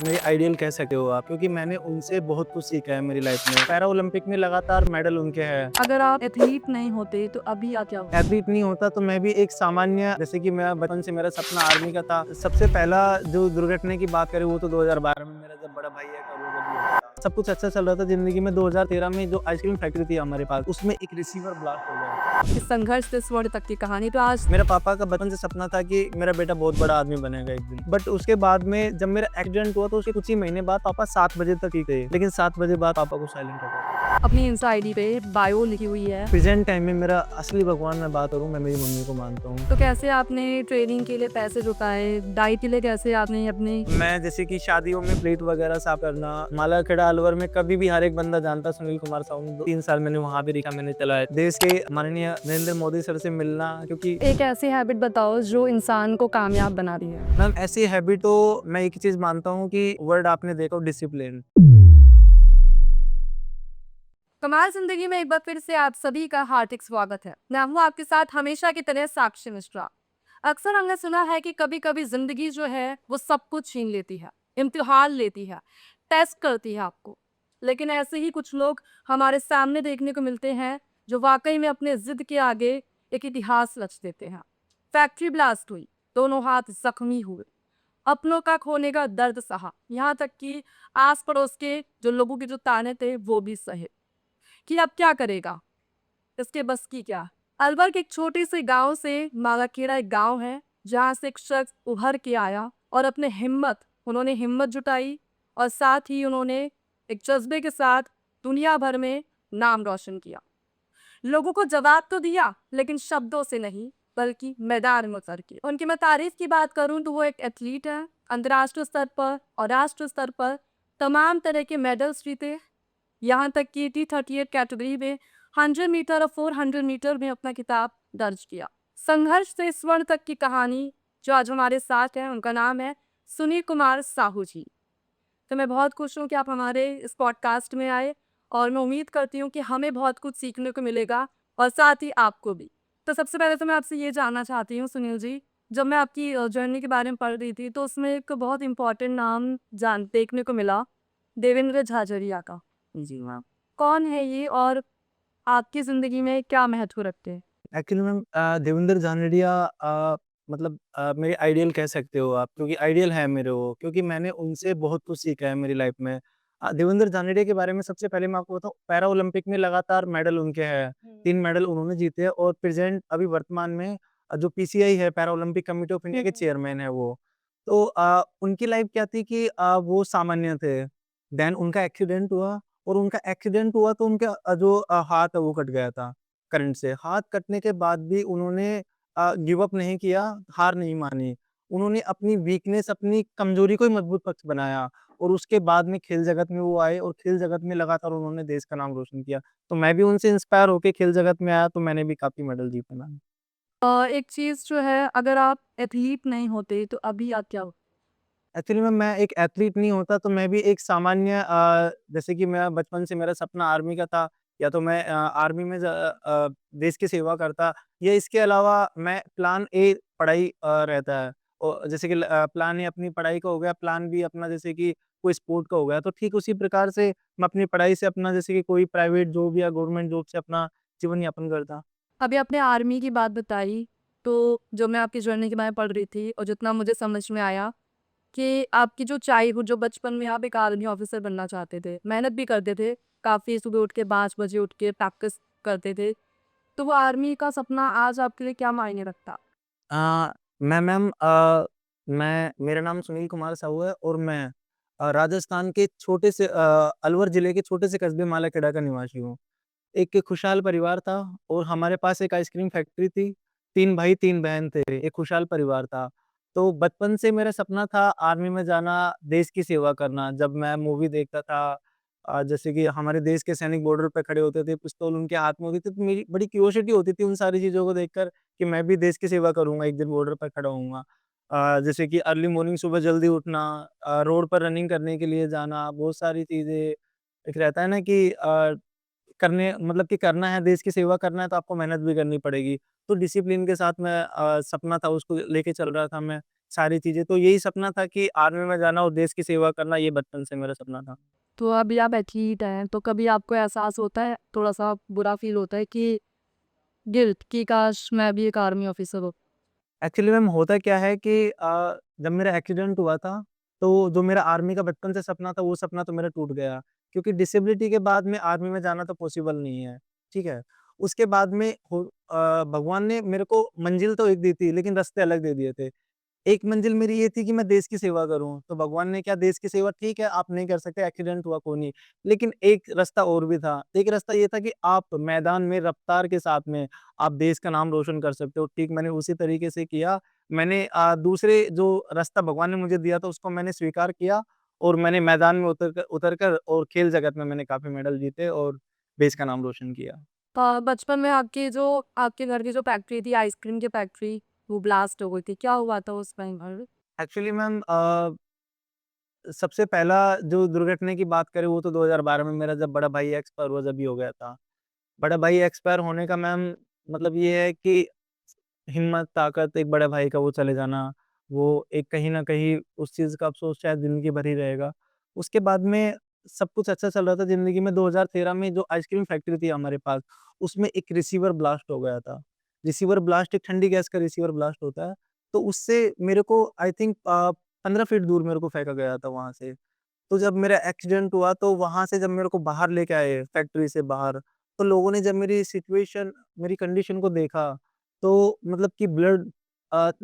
मेरी आइडियल कह सकते हो आप, क्योंकि मैंने उनसे बहुत कुछ सीखा है मेरी लाइफ में। पैरा ओलंपिक में लगातार मेडल उनके हैं। अगर आप एथलीट नहीं होते तो अभी आप क्या होते? एथलीट नहीं होता तो मैं भी एक सामान्य, जैसे कि मैं बचपन से मेरा सपना आर्मी का था। सबसे पहला जो दुर्घटना की बात करें वो तो 2012 में मेरा जब बड़ा भाई है का वो जब हुआ था। सब कुछ अच्छा चल रहा था जिंदगी में। 2013 में जो आइसक्रीम फैक्ट्री थी हमारे पास, उसमें एक रिसीवर ब्लास्ट हो गया। इस संघर्ष से स्वर्ण तक की कहानी तो आज मेरा पापा का बचपन से सपना था कि मेरा बेटा बहुत बड़ा आदमी बनेगा एक दिन। बट उसके बाद में जब मेरा एक्सीडेंट हुआ तो उसके कुछ ही महीने बाद पापा 7 बजे तक ही थे, लेकिन 7 बजे बाद पापा को साइलेंट हो गया। अपनी इंस्टा आईडी पे बायो लिखी हुई है। प्रेजेंट टाइम में मेरा असली भगवान मैं बात करूं, मैं मेरी मम्मी को मानता हूँ। तो कैसे आपने ट्रेनिंग के लिए पैसे जुटाए, डाइट के लिए कैसे आपने अपनी मैं जैसे कि शादियों में प्लेट वगैरह साफ करना, मालाखेड़ा अलवर में कभी भी हर एक बंदा जानता सुनील कुमार साहू। 3 साल मैंने वहाँ भी रिक्शा मैंने चलाया। देश के माननीय नरेंद्र मोदी सर से मिलना, क्योंकि एक ऐसी हैबिट बताओ जो इंसान को कामयाब बना रही है। मैम ऐसी हैबिट तो मैं एक चीज मानता हूँ कि वर्ड आपने देखो, डिसिप्लिन। कमाल जिंदगी में एक बार फिर से आप सभी का हार्दिक स्वागत है। मैं हूँ आपके साथ हमेशा की तरह साक्षी मिश्रा। अक्सर हमने सुना है कि कभी कभी जिंदगी जो है वो सब कुछ छीन लेती है, इम्तिहान लेती है, टेस्ट करती है आपको। लेकिन ऐसे ही कुछ लोग हमारे सामने देखने को मिलते हैं जो वाकई में अपने जिद के आगे एक इतिहास रच देते हैं। फैक्ट्री ब्लास्ट हुई, दोनों हाथ जख्मी हुए, अपनों का खोने का दर्द सहा, यहाँ तक कि आस पड़ोस के जो लोगों के जो ताने थे वो भी सहे कि अब क्या करेगा, इसके बस की क्या। अलवर के एक छोटे से गांव से मालाखेड़ा एक गांव है जहां से एक शख्स उभर के आया और उन्होंने हिम्मत जुटाई और साथ ही उन्होंने एक जज्बे के साथ दुनिया भर में नाम रोशन किया। लोगों को जवाब तो दिया लेकिन शब्दों से नहीं बल्कि मैदान में उतर के। उनकी मैं तारीफ की बात करूं तो वो एक एथलीट है। अंतर्राष्ट्रीय स्तर पर और राष्ट्रीय स्तर पर तमाम तरह के मेडल्स जीते। यहाँ तक कि T38 कैटेगरी में 100 मीटर और 400 मीटर में अपना खिताब दर्ज किया। संघर्ष से स्वर्ण तक की कहानी जो आज हमारे साथ है, उनका नाम है सुनील कुमार साहू जी। तो मैं बहुत खुश हूँ कि आप हमारे इस पॉडकास्ट में आए और मैं उम्मीद करती हूँ कि हमें बहुत कुछ सीखने को मिलेगा और साथ ही आपको भी। तो सबसे पहले तो मैं आपसे ये जानना चाहती हूँ सुनील जी, जब मैं आपकी जर्नी के बारे में पढ़ रही थी तो उसमें एक बहुत इम्पोर्टेंट नाम देखने को मिला, देवेंद्र झाझरिया का। जी मैम। कौन है ये और आपकी ज़िंदगी में क्या महत्व रखते हैं? एक्चुअली मैम देवेंद्र झाझड़िया मतलब मेरे आइडियल कह सकते हो आप, क्योंकि आइडियल है मेरे वो, क्योंकि मैंने उनसे बहुत कुछ सीखा है मेरी लाइफ में। देवेंद्र झाझड़िया के बारे में सबसे पहले मैं आपको बताऊँ, पैरा ओलंपिक में लगातार मेडल उनके हैं। 3 मेडल उन्होंने जीते हैं और प्रेज़ेंट अभी वर्तमान में जो पीसीआई है, para Olympic committee of India के चेयरमैन है वो। तो उनकी लाइफ क्या थी कि वो सामान्य थे। देन उनका एक्सीडेंट हुआ और उनका एक्सीडेंट हुआ तो उनका जो हाथ है वो कट गया था। करंट से। हाथ कटने के बाद भी उन्होंने गिव अप नहीं किया, हार नहीं मानी। उन्होंने अपनी वीकनेस, अपनी कमज़ोरी को ही मजबूत पक्ष बनाया और उसके बाद में खेल जगत में वो आए और खेल जगत में लगातार उन्होंने देश का नाम रोशन किया। तो मैं भी उनसे इंस्पायर होके खेल जगत में आया, तो मैंने भी काफ़ी मेडल जीते मैम। एक चीज़ जो है, अगर आप एथलीट नहीं होते तो अभी आप क्या हो? एक्चुअली में मैं एक एथलीट नहीं होता तो मैं भी एक सामान्य, जैसे कि मैं बचपन से मेरा सपना आर्मी का था, या तो मैं आर्मी में देश की सेवा करता, या इसके अलावा मैं प्लान ए पढ़ाई रहता है। और जैसे कि प्लान ए अपनी पढ़ाई का हो गया, प्लान बी अपना जैसे कि कोई स्पोर्ट का हो गया, तो ठीक उसी प्रकार से मैं अपनी पढ़ाई से अपना जैसे कि कोई प्राइवेट जॉब या गवर्नमेंट जॉब से अपना जीवन यापन करता। अभी आपने आर्मी की बात बताई, तो जो मैं आपकी जर्नी के बारे में पढ़ रही थी और जितना मुझे समझ में आया कि आपकी जो चाइल्डहुड, जो बचपन में आप एक आर्मी ऑफिसर बनना चाहते थे, मेहनत भी करते थे, काफ़ी सुबह उठ के 5 बजे उठ के प्रैक्टिस करते थे। तो वो आर्मी का सपना आज आपके लिए क्या मायने रखता? मैं मैम मेरा नाम सुनील कुमार साहू है और मैं राजस्थान के छोटे से अलवर जिले के छोटे से कस्बे मालाखेड़ा का निवासी हूँ। एक खुशहाल परिवार था और हमारे पास एक आइसक्रीम फैक्ट्री थी। 3 भाई 3 बहन थे, एक खुशहाल परिवार था। तो बचपन से मेरा सपना था आर्मी में जाना, देश की सेवा करना। जब मैं मूवी देखता था, जैसे कि हमारे देश के सैनिक बॉर्डर पे खड़े होते थे, पिस्तौल उनके हाथ में होती थी, तो मेरी बड़ी क्यूरियोसिटी होती थी उन सारी चीज़ों को देखकर कि मैं भी देश की सेवा करूँगा, एक दिन बॉर्डर पर खड़ा होऊँगा। जैसे कि अर्ली मॉर्निंग सुबह जल्दी उठना, रोड पर रनिंग करने के लिए जाना, बहुत सारी चीज़ें। एक रहता है ना कि करने मतलब कि करना है, देश की सेवा करना है तो आपको मेहनत भी करनी पड़ेगी। तो डिसिप्लिन के साथ मैं सपना था उसको लेके चल रहा था मैं, सारी चीज़ें। तो यही सपना था कि आर्मी में जाना और देश की सेवा करना, ये बचपन से मेरा सपना था। तो अभी आप एथलीट हैं, तो कभी आपको एहसास होता है, थोड़ा-सा बुरा फ़ील होता है कि गिल्ट कि काश मैं भी एक आर्मी ऑफ़िसर होता? एक्चुअली मैम होता क्या है कि जब मेरा एक्सीडेंट हुआ था, तो जो मेरा आर्मी का बचपन से सपना था, वो सपना तो मेरा टूट गया। क्योंकि डिसेबिलिटी के बाद में आर्मी में जाना तो पॉसिबल नहीं है, ठीक है? उसके बाद में भगवान ने मेरे को मंज़िल तो एक दी थी, लेकिन रास्ते अलग दे दिए थे। एक मंजिल मेरी ये थी कि मैं देश की सेवा करूँ, तो भगवान ने क्या देश की सेवा ठीक है, आप नहीं कर सकते, एक्सीडेंट हुआ कोई नहीं। लेकिन एक रास्ता और भी था, एक रास्ता ये था कि आप मैदान में रफ्तार के साथ में आप देश का नाम रोशन कर सकते हो। ठीक मैंने उसी तरीके से किया। मैंने दूसरे जो रास्ता भगवान ने मुझे दिया था उसको मैंने स्वीकार किया और मैंने मैदान में उतर कर और खेल जगत में मैंने काफ़ी मेडल जीते और देश का नाम रोशन किया। बचपन में आपके घर की जो फैक्ट्री थी, आइसक्रीम की फैक्ट्री, वो ब्लास्ट हो गई थी। क्या हुआ था उस टाइम पर? एक्चुअली मैम सबसे पहला जो दुर्घटना की बात करें वो तो 2012 में मेरा जब बड़ा भाई एक्सपायर हुआ जब ही हो गया था। बड़ा भाई एक्सपायर होने का मैम मतलब ये है कि हिम्मत, ताकत एक बड़े भाई का वो चले जाना, वो एक कहीं न कहीं उस चीज़ का अफ़सोस शायद ज़िंदगी भर ही रहेगा। उसके बाद में सब कुछ अच्छा चल रहा था ज़िंदगी में 2013 में जो आइसक्रीम फैक्ट्री थी हमारे पास, उसमें एक रिसीवर ब्लास्ट हो गया था। रिसीवर ब्लास्ट एक ठंडी गैस का रिसीवर ब्लास्ट होता है, तो उससे मेरे को आई थिंक 15 फीट दूर मेरे को फेंका गया था वहाँ से। तो जब मेरा एक्सीडेंट हुआ तो वहाँ से जब मेरे को बाहर लेके आए फैक्ट्री से बाहर, तो लोगों ने जब मेरी कंडीशन को देखा, तो मतलब कि ब्लड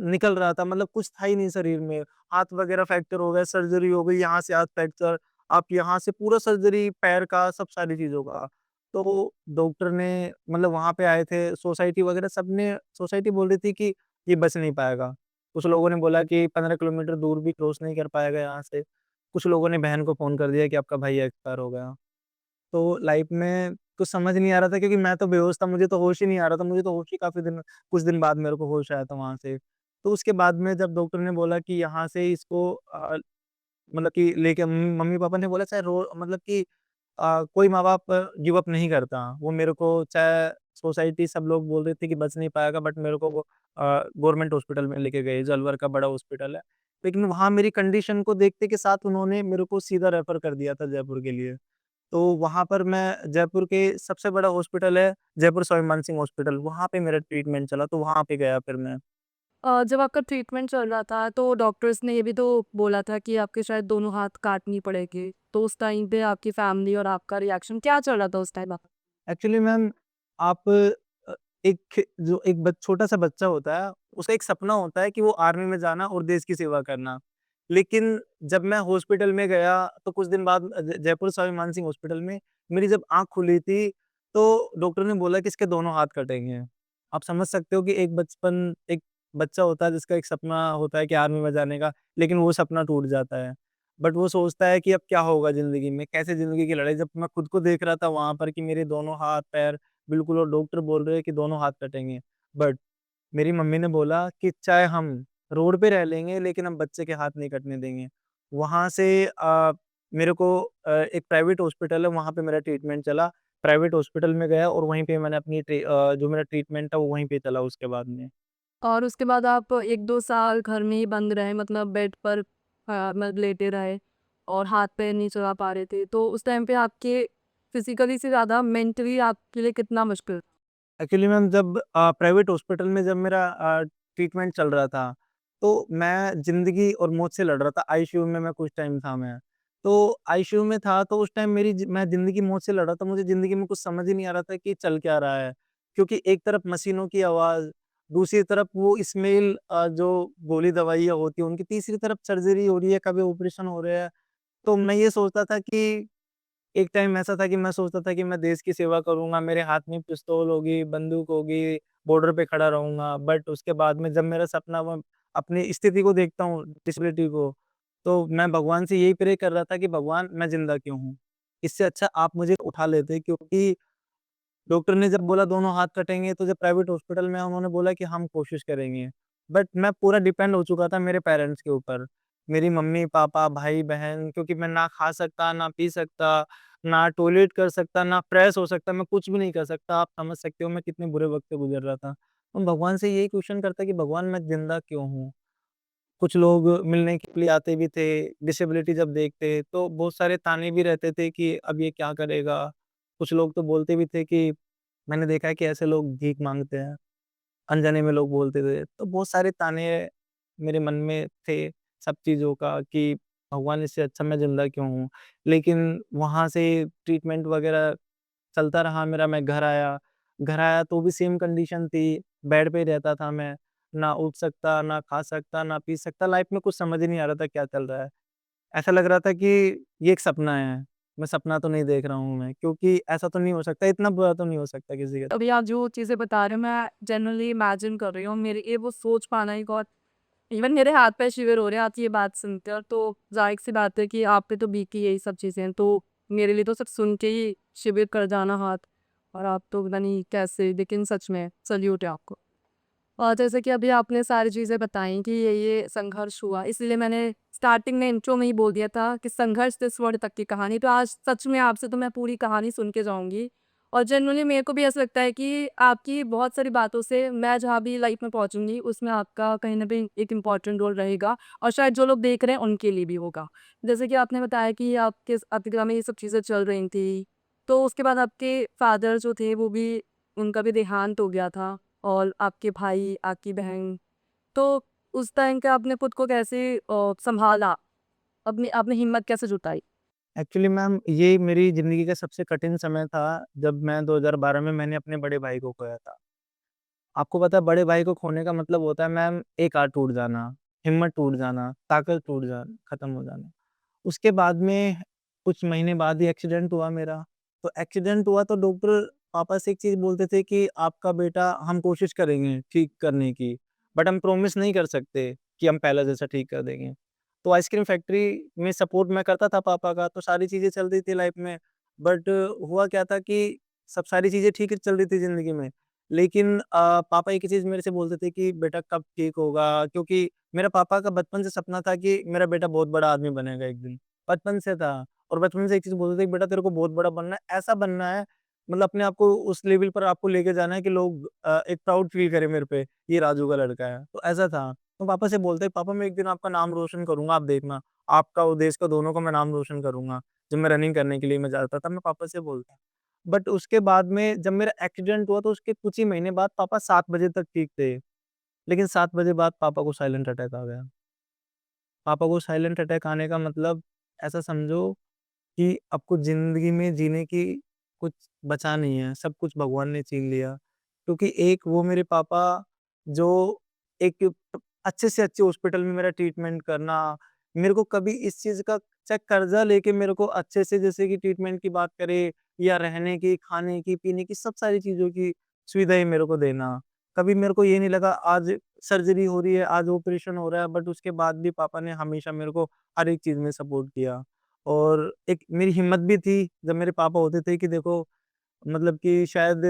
निकल रहा था मतलब कुछ था ही नहीं शरीर में। हाथ वगैरह फ्रैक्चर हो गए, सर्जरी हो गई, यहाँ से हाथ फ्रैक्चर, आप यहाँ से पूरा सर्जरी पैर का, सब सारी चीज़ों का। तो डॉक्टर ने मतलब वहाँ पे आए थे, सोसाइटी वगैरह सबने सोसाइटी बोल रही थी कि ये बच नहीं पाएगा। कुछ लोगों ने बोला कि 15 किलोमीटर दूर भी क्रॉस नहीं कर पाएगा यहाँ से। कुछ लोगों ने बहन को फ़ोन कर दिया कि आपका भाई एक्सपायर हो गया। तो लाइफ़ में कुछ समझ नहीं आ रहा था क्योंकि मैं तो बेहोश था, मुझे तो होश ही नहीं आ रहा था, मुझे तो होश ही काफ़ी दिन कुछ दिन बाद मेरे को होश आया था वहाँ से। तो उसके बाद में जब डॉक्टर ने बोला कि यहाँ से इसको मतलब कि लेके मम्मी-पापा ने बोला चाहे रो मतलब कि कोई माँ-बाप गिव अप नहीं करता। वो मेरे को चाहे सोसाइटी सब लोग बोल रहे थे कि बच नहीं पाएगा बट मेरे को वो गवर्नमेंट हॉस्पिटल में लेके गए, जो अलवर का बड़ा हॉस्पिटल है। लेकिन वहाँ मेरी कंडीशन को देखते के साथ उन्होंने मेरे को सीधा रेफ़र कर दिया था जयपुर के लिए। तो वहाँ पर मैं जयपुर के सबसे बड़ा हॉस्पिटल है, जयपुर स्वामी मान सिंह हॉस्पिटल, वहाँ पे मेरा ट्रीटमेंट चला, तो वहाँ पे गया फिर मैं। जब आपका ट्रीटमेंट चल रहा था, तो डॉक्टर्स ने ये भी तो बोला था कि आपके शायद दोनों हाथ काटनी पड़ेगी। तो उस टाइम पे आपकी फैमिली और आपका रिएक्शन क्या चल रहा था उस टाइम? एक्चुअली मैम आप एक जो एक छोटा-सा बच्चा होता है, उसका एक सपना होता है कि वो आर्मी में जाना और देश की सेवा करना। लेकिन जब मैं हॉस्पिटल में गया, तो कुछ दिन बाद जयपुर स्वामी मान सिंह हॉस्पिटल में मेरी जब आँख खुली थी, तो डॉक्टर ने बोला कि इसके दोनों हाथ कटेंगे। आप समझ सकते हो कि एक बच्चा होता है जिसका एक सपना होता है कि आर्मी में जाने का, लेकिन वो सपना टूट जाता है। बट वो सोचता है कि अब क्या होगा ज़िंदगी में, कैसे ज़िंदगी की लड़ाई जब मैं खुद को देख रहा था वहाँ पर कि मेरे दोनों हाथ-पैर बिल्कुल और डॉक्टर बोल रहे हैं कि दोनों हाथ कटेंगे। बट मेरी मम्मी ने बोला कि चाहे हम रोड पे रह लेंगे लेकिन हम बच्चे के हाथ नहीं कटने देंगे। वहाँ से मेरे को एक प्राइवेट हॉस्पिटल है वहाँ पे मेरा ट्रीटमेंट चला। प्राइवेट हॉस्पिटल में गया और वहीं पे मैंने जो मेरा ट्रीटमेंट था वो वहीं पे चला उसके बाद में। और उसके बाद आप 1-2 साल घर में ही बंद रहे, मतलब बेड पर मतलब लेटे रहे और हाथ-पैर नहीं चला पा रहे थे। तो उस टाइम पे आपके फिज़िकली से ज़्यादा मेंटली आपके लिए कितना मुश्किल? एक्चुअली मैम जब प्राइवेट हॉस्पिटल में जब मेरा ट्रीटमेंट चल रहा था, तो मैं ज़िंदगी और मौत से लड़ रहा था। आईसीयू में मैं कुछ टाइम था मैं। तो आईसीयू में था तो उस टाइम मैं ज़िंदगी मौत से लड़ रहा था। मुझे ज़िंदगी में कुछ समझ ही नहीं आ रहा था कि चल क्या रहा है। क्योंकि एक तरफ मशीनों की आवाज़, दूसरी तरफ वो स्मेल जो गोली दवाइयाँ होती हैं उनकी, तीसरी तरफ सर्जरी हो रही है, कभी ऑपरेशन हो रहे हैं। तो मैं ये सोचता था कि एक टाइम ऐसा था कि मैं सोचता था कि मैं देश की सेवा करूँगा, मेरे हाथ में पिस्तौल होगी, बंदूक होगी, बॉर्डर पे खड़ा रहूँगा। बट उसके बाद में जब मेरा सपना वो अपनी स्थिति को देखता हूँ, डिसेबिलिटी को, तो मैं भगवान से यही प्रे कर रहा था कि भगवान मैं ज़िंदा क्यों हूँ? इससे अच्छा आप मुझे उठा लेते क्योंकि डॉक्टर ने जब बोला दोनों हाथ कटेंगे तो जब प्राइवेट हॉस्पिटल में उन्होंने बोला कि हम कोशिश करेंगे। बट मैं पूरा डिपेंड हो चुका था मेरे पेरेंट्स के ऊपर। मेरी मम्मी-पापा, भाई-बहन क्योंकि मैं ना खा सकता, ना पी सकता, ना टॉयलेट कर सकता, ना फ्रेश हो सकता, मैं कुछ भी नहीं कर सकता। आप समझ सकते हो मैं कितने बुरे वक़्त से गुज़र रहा था। मैं भगवान से यही क्वेश्चन करता कि भगवान मैं ज़िंदा क्यों हूँ? कुछ लोग मिलने के लिए आते भी थे, डिसेबिलिटी जब देखते तो बहुत सारे ताने भी रहते थे कि अब ये क्या करेगा? कुछ लोग तो बोलते भी थे कि मैंने देखा है कि ऐसे लोग भीख माँगते हैं, अनजाने में लोग बोलते थे। तो बहुत सारे ताने मेरे मन में थे सब चीज़ों का कि भगवान इससे अच्छा मैं ज़िंदा क्यों हूँ? लेकिन वहाँ से ट्रीटमेंट वगैरह चलता रहा मेरा, मैं घर आया तो भी सेम कंडीशन थी, बेड पे ही रहता था मैं, ना उठ सकता, ना खा सकता, ना पी सकता, लाइफ में कुछ समझ ही नहीं आ रहा था क्या चल रहा है। ऐसा लग रहा था कि ये एक सपना है, मैं सपना तो नहीं देख रहा हूँ मैं, क्योंकि ऐसा तो नहीं हो सकता, इतना बुरा तो नहीं हो सकता किसी के। अभी आप जो चीज़ें बता रहे हो मैं जनरली इमेजिन कर रही हूँ, मेरे ये वो सोच पाना ही बहुत, इवन मेरे हाथ पैर शिविर हो रहे हैं आप ये बात सुनकर। तो जाहिर सी बात है कि आप पे तो बीती यही सब चीज़ें हैं, तो मेरे लिए तो सिर्फ सुन के ही शिविर कर जाना हाथ। और आप तो पता नहीं कैसे, लेकिन सच में सल्यूट है आपको। और जैसे कि अभी आपने सारी चीज़ें बताई कि ये संघर्ष हुआ, इसलिए मैंने स्टार्टिंग में इंट्रो में ही बोल दिया था कि संघर्ष से स्वर्ण तक की कहानी। तो आज सच में आपसे तो मैं पूरी कहानी सुन के जाऊँगी। और जनरली मेरे को भी ऐसा लगता है कि आपकी बहुत सारी बातों से मैं जहाँ भी लाइफ में पहुँचूँगी, उसमें आपका कहीं न कहीं एक इम्पोर्टेंट रोल रहेगा और शायद जो लोग देख रहे हैं, उनके लिए भी होगा। जैसे कि आपने बताया कि आपके घर में ये सब चीज़ें चल रही थी, तो उसके बाद आपके फादर जो थे, वो भी उनका भी देहांत हो गया था। और आपके भाई, आपकी बहन, तो उस टाइम पे आपने खुद को कैसे सँभाला? अपनी आपने हिम्मत कैसे जुटाई? एक्चुअली मैम ये मेरी ज़िंदगी का सबसे कठिन समय था, जब मैं 2012 में मैंने अपने बड़े भाई को खोया था। आपको पता है बड़े भाई को खोने का मतलब होता है मैम एक हाथ टूट जाना, हिम्मत टूट जाना, ताकत टूट जाना, खत्म हो जाना। उसके बाद में कुछ महीने बाद ही एक्सीडेंट हुआ मेरा। तो एक्सीडेंट हुआ तो डॉक्टर पापा से एक चीज़ बोलते थे कि आपका बेटा हम कोशिश करेंगे ठीक करने की, बट हम प्रॉमिस नहीं कर सकते कि हम पहले जैसा ठीक कर देंगे। तो आइसक्रीम फैक्ट्री में सपोर्ट मैं करता था पापा का, तो सारी चीज़ें चल रही थी लाइफ में। बट हुआ क्या था कि सब सारी चीज़ें ठीक ही चल रही थी ज़िंदगी में। लेकिन पापा एक ही चीज़ मेरे से बोलते थे कि बेटा कब ठीक होगा? क्योंकि मेरा पापा का बचपन से सपना था कि मेरा बेटा बहुत बड़ा आदमी बनेगा एक दिन। बचपन से था और बचपन से एक चीज़ बोलते थे कि बेटा तेरे को बहुत बड़ा बनना है, ऐसा बनना है मतलब अपने आप को उस लेवल पर आपको लेके जाना है कि लोग एक प्राउड फील करें मेरे पे, ये राजू का लड़का है। तो ऐसा था। तो पापा से बोलते पापा मैं एक दिन आपका नाम रोशन करूँगा, आप देखना। आपका और देश का दोनों का मैं नाम रोशन करूँगा। जब मैं रनिंग करने के लिए मैं जाता था, मैं पापा से बोलता। बट उसके बाद में जब मेरा एक्सीडेंट हुआ तो उसके कुछ ही महीने बाद पापा 7 बजे तक ठीक थे। लेकिन 7 बजे बाद पापा को साइलेंट अटैक आ गया। पापा को साइलेंट अटैक आने का मतलब ऐसा समझो कि आपको ज़िंदगी में जीने की कुछ बचा नहीं है, सब कुछ भगवान ने छीन लिया। क्योंकि एक वो मेरे पापा जो एक अच्छे से अच्छे हॉस्पिटल में मेरा ट्रीटमेंट करना, मेरे को कभी इस चीज़ का चाहे कर्ज़ा लेके मेरे को अच्छे से जैसे कि ट्रीटमेंट की बात करें या रहने की, खाने की, पीने की सब सारी चीज़ों की सुविधाएँ मेरे को देना। कभी मेरे को ये नहीं लगा आज सर्जरी हो रही है, आज ऑपरेशन हो रहा है बट उसके बाद भी पापा ने हमेशा मेरे को हर एक चीज़ में सपोर्ट किया। और एक मेरी हिम्मत भी थी जब मेरे पापा होते थे कि देखो मतलब कि शायद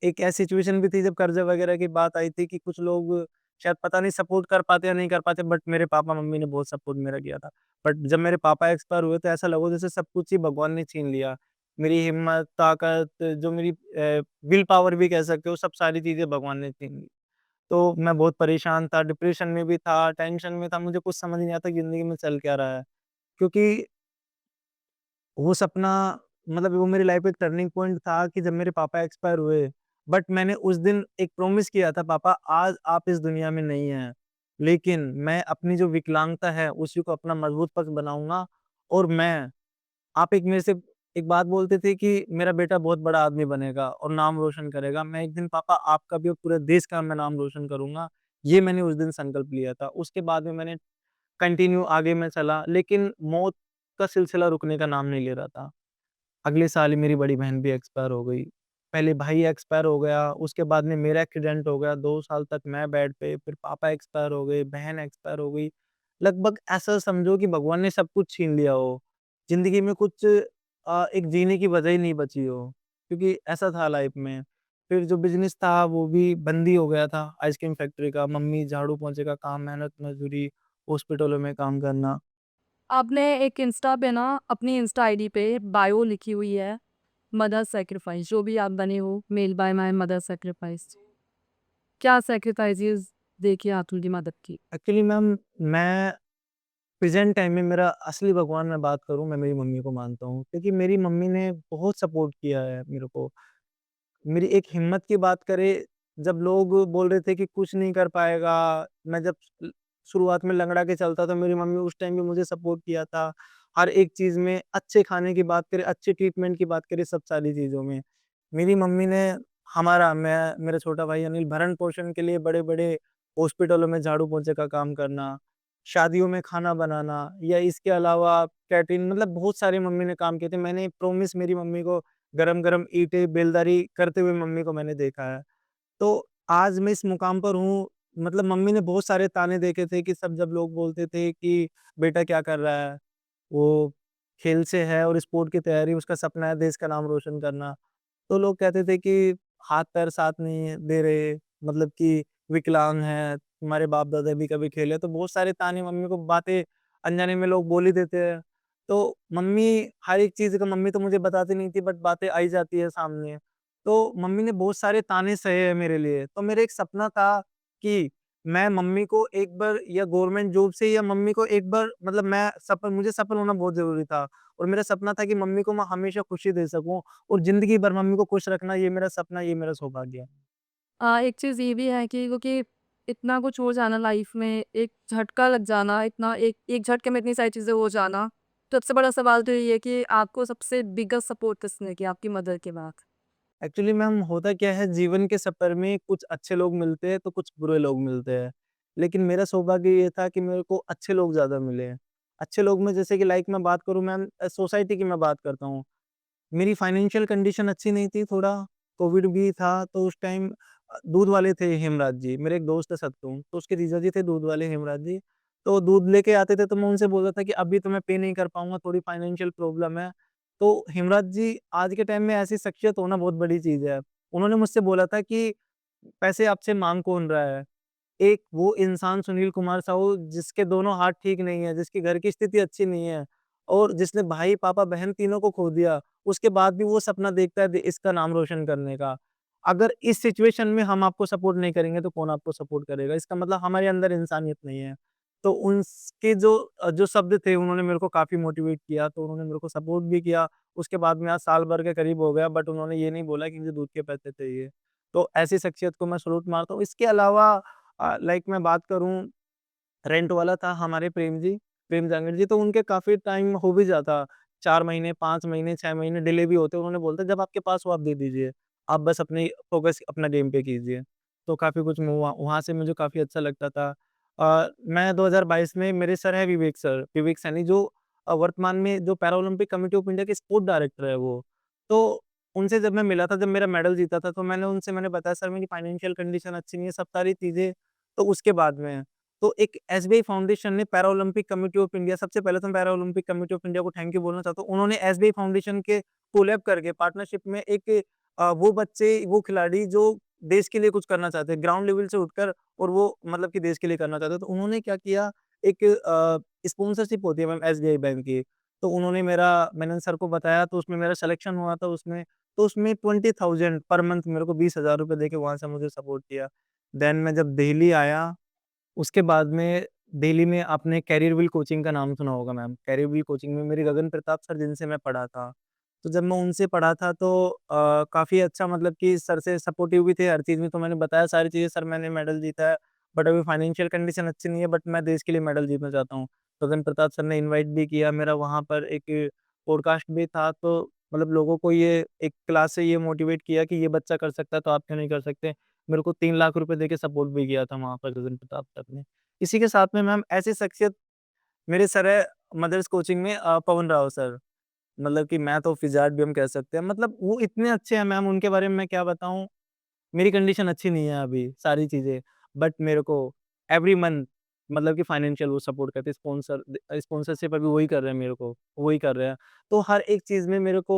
एक ऐसी सिचुएशन भी थी जब कर्ज़े वगैरह की बात आई थी कि कुछ लोग शायद पता नहीं सपोर्ट कर पाते या नहीं कर पाते बट मेरे पापा-मम्मी ने बहुत सपोर्ट मेरा किया था। बट जब मेरे पापा एक्सपायर हुए तो ऐसा लगा जैसे सब कुछ ही भगवान ने छीन लिया। मेरी हिम्मत, ताकत जो मेरी विल पावर भी कह सकते हो सब सारी चीज़ें भगवान ने छीन ली। तो मैं बहुत परेशान था, डिप्रेशन में भी था, टेंशन में था, मुझे कुछ समझ नहीं आता ज़िंदगी में चल क्या रहा है। क्योंकि वो सपना मतलब वो मेरी लाइफ में एक टर्निंग पॉइंट था कि जब मेरे पापा एक्सपायर हुए, बट मैंने उस दिन एक प्रॉमिस किया था पापा आज आप इस दुनिया में नहीं हैं, लेकिन मैं अपनी जो विकलांगता है उसी को अपना मजबूत पक्ष बनाऊँगा और मैं आप एक मेरे से एक बात बोलते थे कि मेरा बेटा बहुत बड़ा आदमी बनेगा और नाम रोशन करेगा। मैं एक दिन पापा आपका भी और पूरे देश का मैं नाम रोशन करूँगा। ये मैंने उस दिन संकल्प लिया था। उसके बाद में मैंने कंटिन्यू आगे मैं चला, लेकिन मौत का सिलसिला रुकने का नाम नहीं ले रहा था। अगले साल ही मेरी बड़ी बहन भी एक्सपायर हो गई। पहले भाई एक्सपायर हो गया, उसके बाद में मेरा एक्सीडेंट हो गया, 2 साल तक मैं बेड पे, फिर पापा एक्सपायर हो गए, बहन एक्सपायर हो गई। लगभग ऐसा समझो कि भगवान ने सब कुछ छीन लिया हो। ज़िंदगी में कुछ एक जीने की वजह ही नहीं बची हो, क्योंकि ऐसा था लाइफ में। फिर जो बिज़नेस था वो भी बंद ही हो गया था आइसक्रीम फैक्ट्री का, मम्मी झाड़ू-पोंछे का काम, मेहनत मज़दूरी, हॉस्पिटलों में काम करना। आपने एक इंस्टा पे ना अपनी इंस्टा आईडी पे बायो लिखी हुई है, मदर सैक्रिफाइस, जो भी आप बने हो, male by my mother sacrifice. क्या सैक्रिफाइसेस देखिए आप उनकी मदद की? एक्चुअली मैम मैं प्रेज़ेंट टाइम में मेरा असली भगवान मैं बात करूँ, मैं मेरी मम्मी को मानता हूँ क्योंकि मेरी मम्मी ने बहुत सपोर्ट किया है मेरे को। मेरी एक हिम्मत की बात करें, जब लोग बोल रहे थे कि कुछ नहीं कर पाएगा, मैं जब शुरुआत में लंगड़ा के चलता था, मेरी मम्मी उस टाइम भी मुझे सपोर्ट किया था। हर एक चीज़ में अच्छे खाने की बात करें, अच्छे ट्रीटमेंट की बात करें, सब सारी चीज़ों में। मेरी मम्मी ने मेरा छोटा भाई अनिल भरण-पोषण के लिए बड़े-बड़े हॉस्पिटलों में झाड़ू-पोंछे का काम करना, शादियों में खाना बनाना या इसके अलावा कैटरिंग मतलब बहुत सारे मम्मी ने काम किए थे। मैंने प्रॉमिस मेरी मम्मी को गरम-गरम ईंटें, बेलदारी करते हुए मम्मी को मैंने देखा है। तो आज मैं इस मुकाम पर हूँ, मतलब मम्मी ने बहुत सारे ताने देखे थे कि सब जब लोग बोलते थे कि बेटा क्या कर रहा है? वो खेल से है और स्पोर्ट की तैयारी उसका सपना है देश का नाम रोशन करना। तो लोग कहते थे कि हाथ-पैर साथ नहीं दे रहे, मतलब कि विकलांग है, तुम्हारे बाप-दादा भी कभी खेले, तो बहुत सारे ताने मम्मी को बातें अनजाने में लोग बोल ही देते हैं। तो मम्मी हर एक चीज़ का मम्मी तो मुझे बताती नहीं थी बट बातें आई जाती है सामने। तो मम्मी ने बहुत सारे ताने सहे हैं मेरे लिए, तो मेरा एक सपना था कि मैं मम्मी को एक बार या गवर्नमेंट जॉब से या मम्मी को एक बार मतलब मैं सफल मुझे सफल होना बहुत ज़रूरी था और मेरा सपना था कि मम्मी को मैं हमेशा खुशी दे सकूँ और ज़िंदगी भर मम्मी को खुश रखना ये मेरा सपना, ये मेरा सौभाग्य है। एक चीज़ ये भी है कि क्योंकि इतना कुछ हो जाना लाइफ में, एक झटका लग जाना, इतना एक एक झटके में इतनी सारी चीज़ें हो जाना, तो सबसे बड़ा सवाल तो ये है कि आपको सबसे बिगेस्ट सपोर्ट किसने किया आपकी मदर के बाद? एक्चुअली मैम होता क्या है जीवन के सफ़र में कुछ अच्छे लोग मिलते हैं, तो कुछ बुरे लोग मिलते हैं। लेकिन मेरा सौभाग्य ये था कि मेरे को अच्छे लोग ज़्यादा मिले हैं। अच्छे लोग में जैसे कि लाइक मैं बात करूँ मैम सोसाइटी की मैं बात करता हूँ। मेरी फाइनेंशियल कंडीशन अच्छी नहीं थी थोड़ा, कोविड भी था तो उस टाइम दूध वाले थे हेमराज जी, मेरे एक दोस्त है सत्तू, तो उसके जीजा जी थे दूध वाले हेमराज जी। तो दूध लेके आते थे तो मैं उनसे बोलता था कि अभी तो मैं पे नहीं कर पाऊँगा, थोड़ी फाइनेंशियल प्रॉब्लम है। तो हेमराज जी आज के टाइम में ऐसी शख्सियत होना बहुत बड़ी चीज़ है। उन्होंने मुझसे बोला था कि पैसे आपसे माँग कौन रहा है? एक वो इंसान सुनील कुमार साहू जिसके दोनों हाथ ठीक नहीं है, जिसकी घर की स्थिति अच्छी नहीं है और जिसने भाई, पापा, बहन तीनों को खो दिया, उसके बाद भी वो सपना देखता है देश का नाम रोशन करने का। अगर इस सिचुएशन में हम आपको सपोर्ट नहीं करेंगे तो कौन आपको सपोर्ट करेगा? इसका मतलब हमारे अंदर इंसानियत नहीं है। तो उनके जो शब्द थे उन्होंने मेरे को काफ़ी मोटिवेट किया, तो उन्होंने मेरे को सपोर्ट भी किया। उसके बाद मैं आज साल भर के करीब हो गया बट उन्होंने ये नहीं बोला कि मुझे दूध के पैसे चाहिए। तो ऐसी शख्सियत को मैं सैल्यूट मारता हूँ। इसके अलावा लाइक मैं बात करूँ रेंट वाला था हमारे प्रेम जांगड़ जी, तो उनके काफ़ी टाइम हो भी जाता। 4 महीने, 5 महीने, 6 महीने डिले भी होते। उन्होंने बोलता जब आपके पास हो आप दे दीजिए। आप बस अपनी फ़ोकस अपना गेम पे कीजिए। तो काफ़ी कुछ मैं वहाँ वहाँ से मुझे काफ़ी अच्छा लगता था। मैं 2022 में मेरे सर, विवेक सैनी जो वर्तमान में जो para Olympic committee of India के स्पोर्ट डायरेक्टर है वो। तो उनसे जब मैं मिला था, जब मेरा मेडल जीता था, तो मैंने बताया सर मेरी फाइनेंशियल कंडीशन अच्छी नहीं है, सब सारी चीज़ें तो उसके बाद में है। तो एक एसबीआई फाउंडेशन ने para Olympic committee of India सबसे पहले तो मैं para Olympic committee of India को थैंक यू बोलना चाहता हूँ। उन्होंने एसबीआई फाउंडेशन के कोलैब करके पार्टनरशिप में एक वो खिलाड़ी जो देश के लिए कुछ करना चाहते हैं, ग्राउंड लेवल से उठकर और वो मतलब कि देश के लिए करना चाहते हैं। तो उन्होंने क्या किया एक स्पॉन्सरशिप होती है मैम एसबीआई बैंक की। तो मैंने सर को बताया तो उसमें मेरा सिलेक्शन हुआ था उसमें। तो उसमें 20,000 पर मंथ मेरे को 20,000 रुपए देके वहाँ से मुझे सपोर्ट किया। देन मैं जब दिल्ली आया उसके बाद में दिल्ली में आपने कैरियर व्हील कोचिंग का नाम सुना होगा मैम। कैरियर व्हील कोचिंग में मेरे गगन प्रताप सर जिनसे मैं पढ़ा था। तो जब मैं उनसे पढ़ा था तो काफ़ी अच्छा मतलब कि सर से सपोर्टिव भी थे हर चीज़ में। तो मैंने बताया सारी चीज़ें सर मैंने मेडल जीता है, बट अभी फाइनेंशियल कंडीशन अच्छी नहीं है बट मैं देश के लिए मेडल जीतना चाहता हूँ। गगन प्रताप सर ने इनवाइट भी किया, मेरा वहाँ पर एक पॉडकास्ट भी था तो मतलब लोगों को ये एक क्लास से ये मोटिवेट किया कि ये बच्चा कर सकता है तो आप क्यों नहीं कर सकते? मेरे को 3 लाख रुपए देके सपोर्ट भी किया था वहाँ पर गगन प्रताप सर ने। इसी के साथ में मैम ऐसी शख्सियत मेरे सर है मदर्स कोचिंग में पवन राव सर। मतलब कि मैथ और फिज़ार्ड भी हम कह सकते हैं। मतलब वो इतने अच्छे हैं मैम उनके बारे में मैं क्या बताऊँ। मेरी कंडीशन अच्छी नहीं है अभी सारी चीज़ें, बट मेरे को एवरी मंथ मतलब कि फाइनेंशियल वो सपोर्ट करते हैं, स्पॉन्सरशिप अभी वही कर रहे हैं मेरे को, वही कर रहे हैं। तो हर एक चीज़ में मेरे को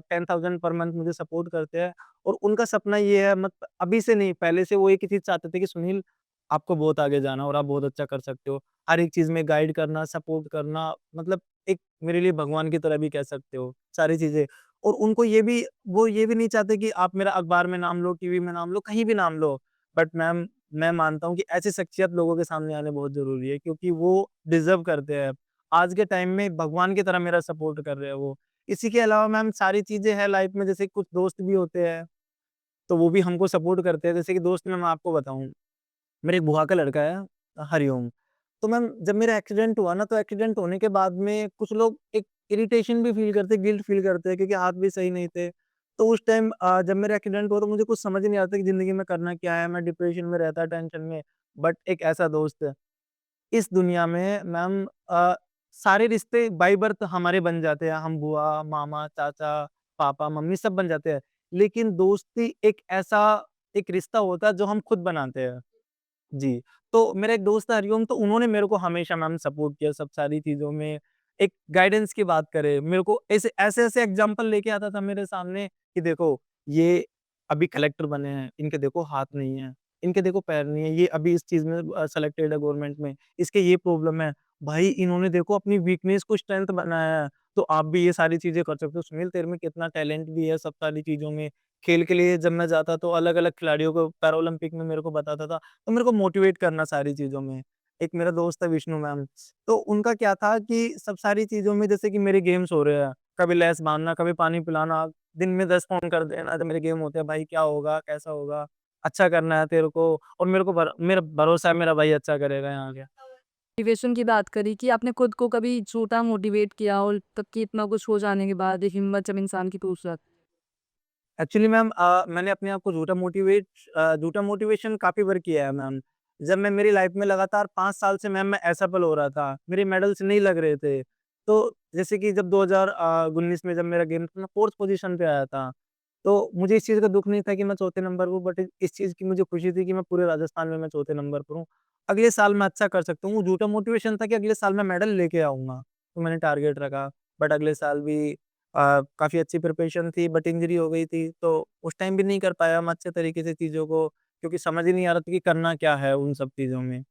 10,000 पर मंथ मुझे सपोर्ट करते हैं और उनका सपना ये है मत अभी से नहीं, पहले से वो एक ही चीज़ चाहते थे कि सुनील आपको बहुत आगे जाना है और आप बहुत अच्छा कर सकते हो। हर एक चीज़ में गाइड करना, सपोर्ट करना मतलब एक मेरे लिए भगवान की तरह भी कह सकते हो, सारी चीज़ें। और उनको ये भी वो ये भी नहीं चाहते कि आप मेरा अखबार में नाम लो, टीवी में नाम लो, कहीं भी नाम लो। बट मैम मैं मानता हूँ कि ऐसी शख्सियत लोगों के सामने आने बहुत ज़रूरी है क्योंकि वो डिज़र्व करते हैं। आज के टाइम में भगवान की तरह मेरा सपोर्ट कर रहे हैं वो। इसी के अलावा मैम सारी चीज़ें हैं लाइफ़ में जैसे कुछ दोस्त भी होते हैं, तो वो भी हमको सपोर्ट करते हैं। जैसे कि दोस्त में मैं आपको बताऊँ, मेरे एक बुआ का लड़का है हरिओम। तो मैम जब मेरा एक्सीडेंट हुआ ना, तो एक्सीडेंट होने के बाद में कुछ लोग एक इरिटेशन भी फ़ील करते हैं, गिल्ट फ़ील करते हैं क्योंकि हाथ भी सही नहीं थे। तो उस टाइम जब मेरा एक्सीडेंट हुआ तो मुझे कुछ समझ ही नहीं आता कि ज़िंदगी में करना क्या है? मैं डिप्रेशन में रहता, टेंशन में। बट एक ऐसा दोस्त है इस दुनिया में मैम सारे रिश्ते बाय बर्थ हमारे बन जाते हैं। हम बुआ, मामा, चाचा, पापा, मम्मी सब बन जाते हैं। लेकिन दोस्ती एक ऐसा एक रिश्ता होता है जो हम खुद बनाते हैं। जी, तो मेरा एक दोस्त है हरिओम तो उन्होंने मेरे को हमेशा मैम सपोर्ट किया सब सारी चीज़ों में। एक गाइडेंस की बात करें, मेरे को ऐसे-ऐसे एग्ज़ाम्पल लेके आता था मेरे सामने कि देखो ये अभी कलेक्टर बने हैं, इनके देखो हाथ नहीं है, इनके देखो पैर नहीं है, ये अभी इस चीज़ में सेलेक्टेड है गवर्नमेंट में, इसके ये प्रॉब्लम है। भाई इन्होंने देखो अपनी वीकनेस को स्ट्रेंथ बनाया है, तो आप भी ये सारी चीज़ें कर सकते हो। सुनील तेरे में कितना टैलेंट भी है सब सारी चीज़ों में। खेल के लिए जब मैं जाता तो अलग-अलग खिलाड़ियों को पैरालंपिक में मेरे को बताता था। तो मेरे को मोटिवेट करना सारी चीज़ों में। एक मेरा दोस्त है विष्णु मैम, तो उनका क्या था कि सब सारी चीज़ों में जैसे कि मेरे गेम्स हो रहे हैं, कभी लेस बाँधना, कभी पानी पिलाना, दिन में 10 फ़ोन कर देना जब मेरे गेम होते हैं, भाई क्या होगा, कैसा होगा? अच्छा करना है तेरे को और मेरे को मेरा भरोसा है मेरा भाई अच्छा करेगा यहाँ आगे। मोटिवेशन की बात करी कि आपने खुद को कभी झूठा मोटिवेट किया और तब कि इतना कुछ हो जाने के बाद हिम्मत जब इंसान की टूट जाती है। एक्चुअली मैम मैंने अपने आप को झूठा मोटिवेशन काफ़ी बार किया है मैम। जब मैं मेरी लाइफ़ में लगातार 5 साल से मैम मैं असफल हो रहा था, मेरे मेडल्स नहीं लग रहे थे। तो जैसे कि जब 19 में जब मेरा गेम था, मैं 4th पोज़ीशन पे आया था। तो मुझे इस चीज़ का दुःख नहीं था कि मैं चौथे नंबर पे हूँ, बट इस चीज़ की मुझे खुशी थी कि मैं पूरे राजस्थान में मैं चौथे नंबर पर हूँ। अगले साल मैं अच्छा कर सकता हूँ। वो झूठा मोटिवेशन था कि अगले साल मैं मेडल लेके आऊँगा, तो मैंने टारगेट रखा। बट अगले साल भी काफ़ी अच्छी प्रिपरेशन थी बट इंजरी हो गई थी, तो उस टाइम भी नहीं कर पाया मैं अच्छे तरीके से चीज़ों को क्योंकि समझ ही नहीं आ रहा था कि करना क्या है उन सब चीज़ों में।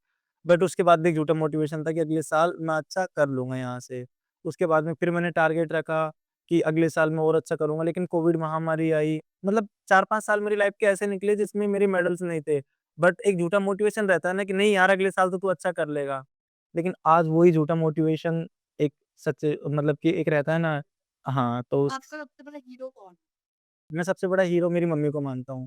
बट उसके बाद भी एक झूठा मोटिवेशन था कि अगले साल मैं अच्छा कर लूँगा यहाँ से। उसके बाद में फिर मैंने टारगेट रखा कि अगले साल मैं और अच्छा करूँगा, लेकिन कोविड महामारी आई। मतलब 4-5 साल मेरी लाइफ़ के ऐसे निकले जिसमें मेरे मेडल्स नहीं थे। बट एक झूठा मोटिवेशन रहता है ना कि नहीं यार अगले साल तो तू अच्छा कर लेगा। लेकिन आज वही झूठा मोटिवेशन एक सच मतलब कि एक रहता है ना। हाँ, तो आपका सबसे बड़ा हीरो कौन? मैं सबसे बड़ा हीरो मेरी मम्मी को मानता हूँ।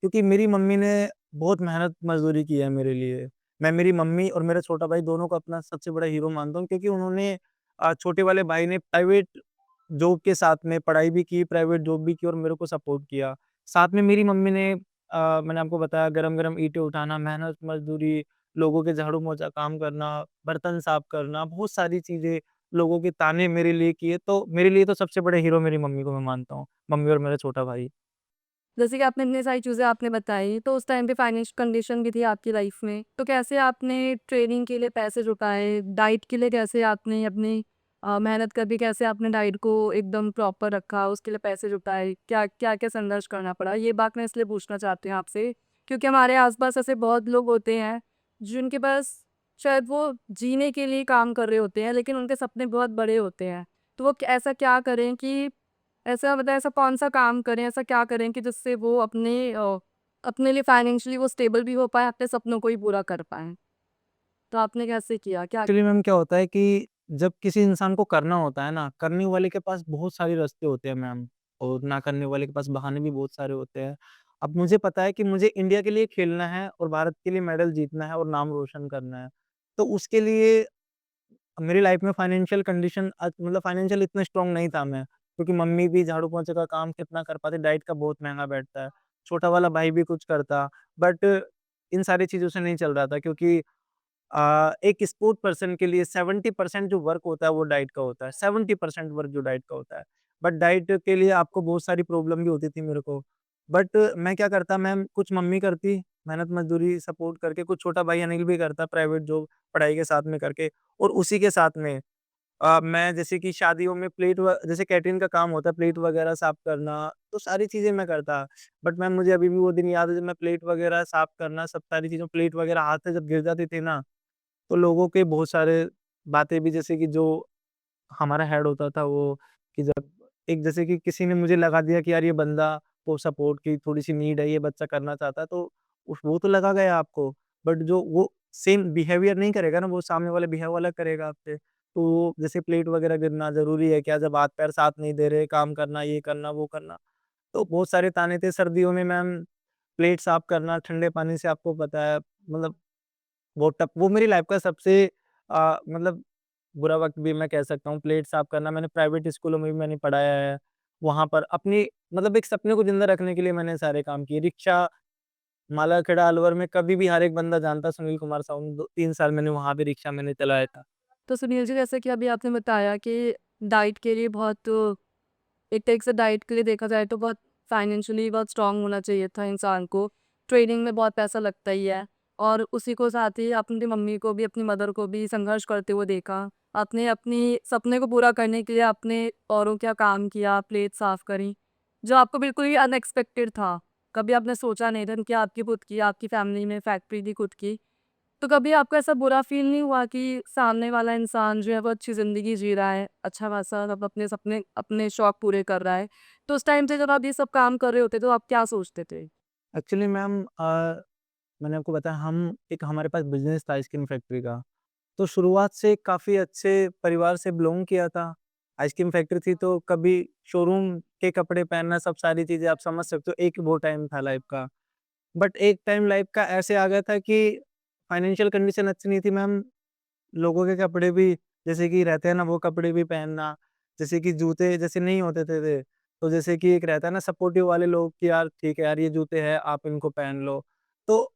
क्योंकि मेरी मम्मी ने बहुत मेहनत मज़दूरी की है मेरे लिए। मैं मेरी मम्मी और मेरा छोटा भाई दोनों को अपना सबसे बड़ा हीरो मानता हूँ क्योंकि उन्होंने छोटे वाले भाई ने प्राइवेट जॉब के साथ में पढ़ाई भी की, प्राइवेट जॉब भी की और मेरे को सपोर्ट किया। साथ में मेरी मम्मी ने मैंने आपको बताया गरम-गरम ईंटें उठाना, मेहनत मज़दूरी, लोगों के झाड़ू-पोंछा काम करना, बर्तन साफ करना, बहुत सारी चीज़ें, लोगों के ताने मेरे लिए किए। तो मेरे लिए तो सबसे बड़े हीरो मेरी मम्मी को मैं मानता हूँ। मम्मी और मेरा छोटा भाई। जैसे कि आपने इतनी सारी चीज़ें आपने बताई, तो उस टाइम पे फाइनेंशियल कंडीशन भी थी आपकी लाइफ में। तो कैसे आपने ट्रेनिंग के लिए पैसे जुटाए? डाइट के लिए कैसे आपने अपनी मेहनत कर भी कैसे आपने डाइट को एकदम प्रॉपर रखा, उसके लिए पैसे जुटाए? क्या-क्या संघर्ष करना पड़ा? ये बात मैं इसलिए पूछना चाहती हूँ आपसे, क्योंकि हमारे आस-पास ऐसे बहुत लोग होते हैं, जिनके पास शायद वो जीने के लिए काम कर रहे होते हैं, लेकिन उनके सपने बहुत बड़े होते हैं। तो वो ऐसा क्या करें कि ऐसा मतलब ऐसा कौन-सा काम करें, ऐसा क्या करें कि जिससे वो अपने लिए फाइनेंशियली वो स्टेबल भी हो पाएँ, अपने सपनों को भी पूरा कर पाएँ? तो आपने कैसे किया? क्या एक्चुअली मैम क्या होता है कि जब किसी इंसान को करना होता है ना, करने वाले के पास बहुत सारे रास्ते होते हैं मैम और ना करने वाले के पास बहाने भी बहुत सारे होते हैं। अब मुझे पता है कि मुझे इंडिया के लिए खेलना है और भारत के लिए मेडल जीतना है और नाम रोशन करना है। तो उसके लिए मेरी लाइफ में फाइनेंशियल कंडीशन मतलब फाइनेंशियल इतना स्ट्रॉन्ग नहीं था मैं, क्योंकि मम्मी भी झाड़ू-पोंछे का काम कितना कर पाती, डाइट का बहुत महँगा बैठता है। छोटा वाला भाई भी कुछ करता, बट इन सारी चीज़ों से नहीं चल रहा था क्योंकि एक स्पोर्ट पर्सन के लिए 70% जो वर्क होता है वो डाइट का होता है, 70% वर्क जो डाइट का होता है। बट डाइट के लिए आपको बहुत सारी प्रॉब्लम भी होती थी मेरे को। बट मैं क्या करता मैम कुछ मम्मी करती, मेहनत मज़दूरी सपोर्ट करके, कुछ छोटा भाई अनिल भी करता प्राइवेट जॉब पढ़ाई के साथ में करके और उसी के साथ में मैं जैसे कि शादियों में प्लेट व जैसे कैटरिंग का काम होता है, प्लेट वगैरह साफ करना, तो सारी चीज़ें मैं करता। बट मैम मुझे अभी भी वो दिन याद है जब मैं प्लेट वगैरह साफ करना, सब सारी चीज़ों प्लेट वगैरह हाथ से जब गिर जाती थी ना, तो लोगों के बहुत सारे बातें भी जैसे कि जो हमारा हेड होता था वो कि जब एक जैसे कि किसी ने मुझे लगा दिया कि यार ये बंदा को सपोर्ट की थोड़ी-सी नीड है, ये बच्चा करना चाहता है, तो उस वो तो लगा गया आपको, बट जो वो सेम बिहेवियर नहीं करेगा ना, वो सामने वाला बिहेव अलग करेगा आपसे। तो जैसे प्लेट वगैरह गिरना ज़रूरी है क्या? जब हाथ-पैर साथ नहीं दे रहे, काम करना, ये करना, वो करना। तो बहुत सारे ताने थे सर्दियों में मैम, प्लेट साफ करना ठंडे पानी से आपको पता है, मतलब वो मेरी लाइफ़ का सबसे मतलब बुरा वक़्त भी मैं कह सकता हूँ, प्लेट साफ करना। मैंने प्राइवेट स्कूलों में भी मैंने पढ़ाया है। वहाँ पर अपनी मतलब एक सपने को ज़िंदा रखने के लिए मैंने सारे काम किए। रिक्शा, मालाखेड़ा, अलवर में कभी भी हर एक बंदा जानता है सुनील कुमार साहू, 2 3 साल मैंने वहाँ पे रिक्शा मैंने चलाया था। तो सुनील जी, जैसे कि अभी आपने बताया कि डाइट के लिए बहुत, एक तरीके से डाइट के लिए देखा जाए तो बहुत फाइनेंशियली बहुत स्ट्रांग होना चाहिए था इंसान को। ट्रेनिंग में बहुत पैसा लगता ही है, और उसी को साथ ही अपनी मम्मी को भी, अपनी मदर को भी संघर्ष करते हुए देखा। आपने अपनी सपने को पूरा करने के लिए आपने औरों क्या काम किया, प्लेट साफ करी, जो आपको बिल्कुल ही अनएक्सपेक्टेड था। कभी आपने सोचा नहीं था कि आपकी खुद की, आपकी फैमिली में फैक्ट्री थी खुद की। तो कभी आपको ऐसा बुरा फ़ील नहीं हुआ कि सामने वाला इंसान जो है वो अच्छी ज़िंदगी जी रहा है, अच्छा-खासा अब अपने सपने, अपने शौक पूरे कर रहा है। तो उस टाइम पे जब आप ये सब काम कर रहे होते तो आप क्या सोचते थे? एक्चुअली मैम मैंने आपको बताया, हम एक हमारे पास बिज़नेस था आइसक्रीम फैक्ट्री का। तो शुरुआत से काफ़ी अच्छे परिवार से बिलॉन्ग किया था। आइसक्रीम फैक्ट्री थी तो कभी शोरूम के कपड़े पहनना, सब सारी चीज़ें आप समझ सकते हो, एक वो टाइम था लाइफ़ का। बट एक टाइम लाइफ़ का ऐसे आ गया था कि फाइनेंशियल कंडीशन अच्छी नहीं थी मैम। लोगों के कपड़े भी जैसे कि रहते हैं ना, वो कपड़े भी पहनना, जैसे कि जूते जैसे नहीं होते थे, तो जैसे कि एक रहता है ना सपोर्टिव वाले लोग कि यार ठीक है यार, ये जूते हैं आप इनको पहन लो। तो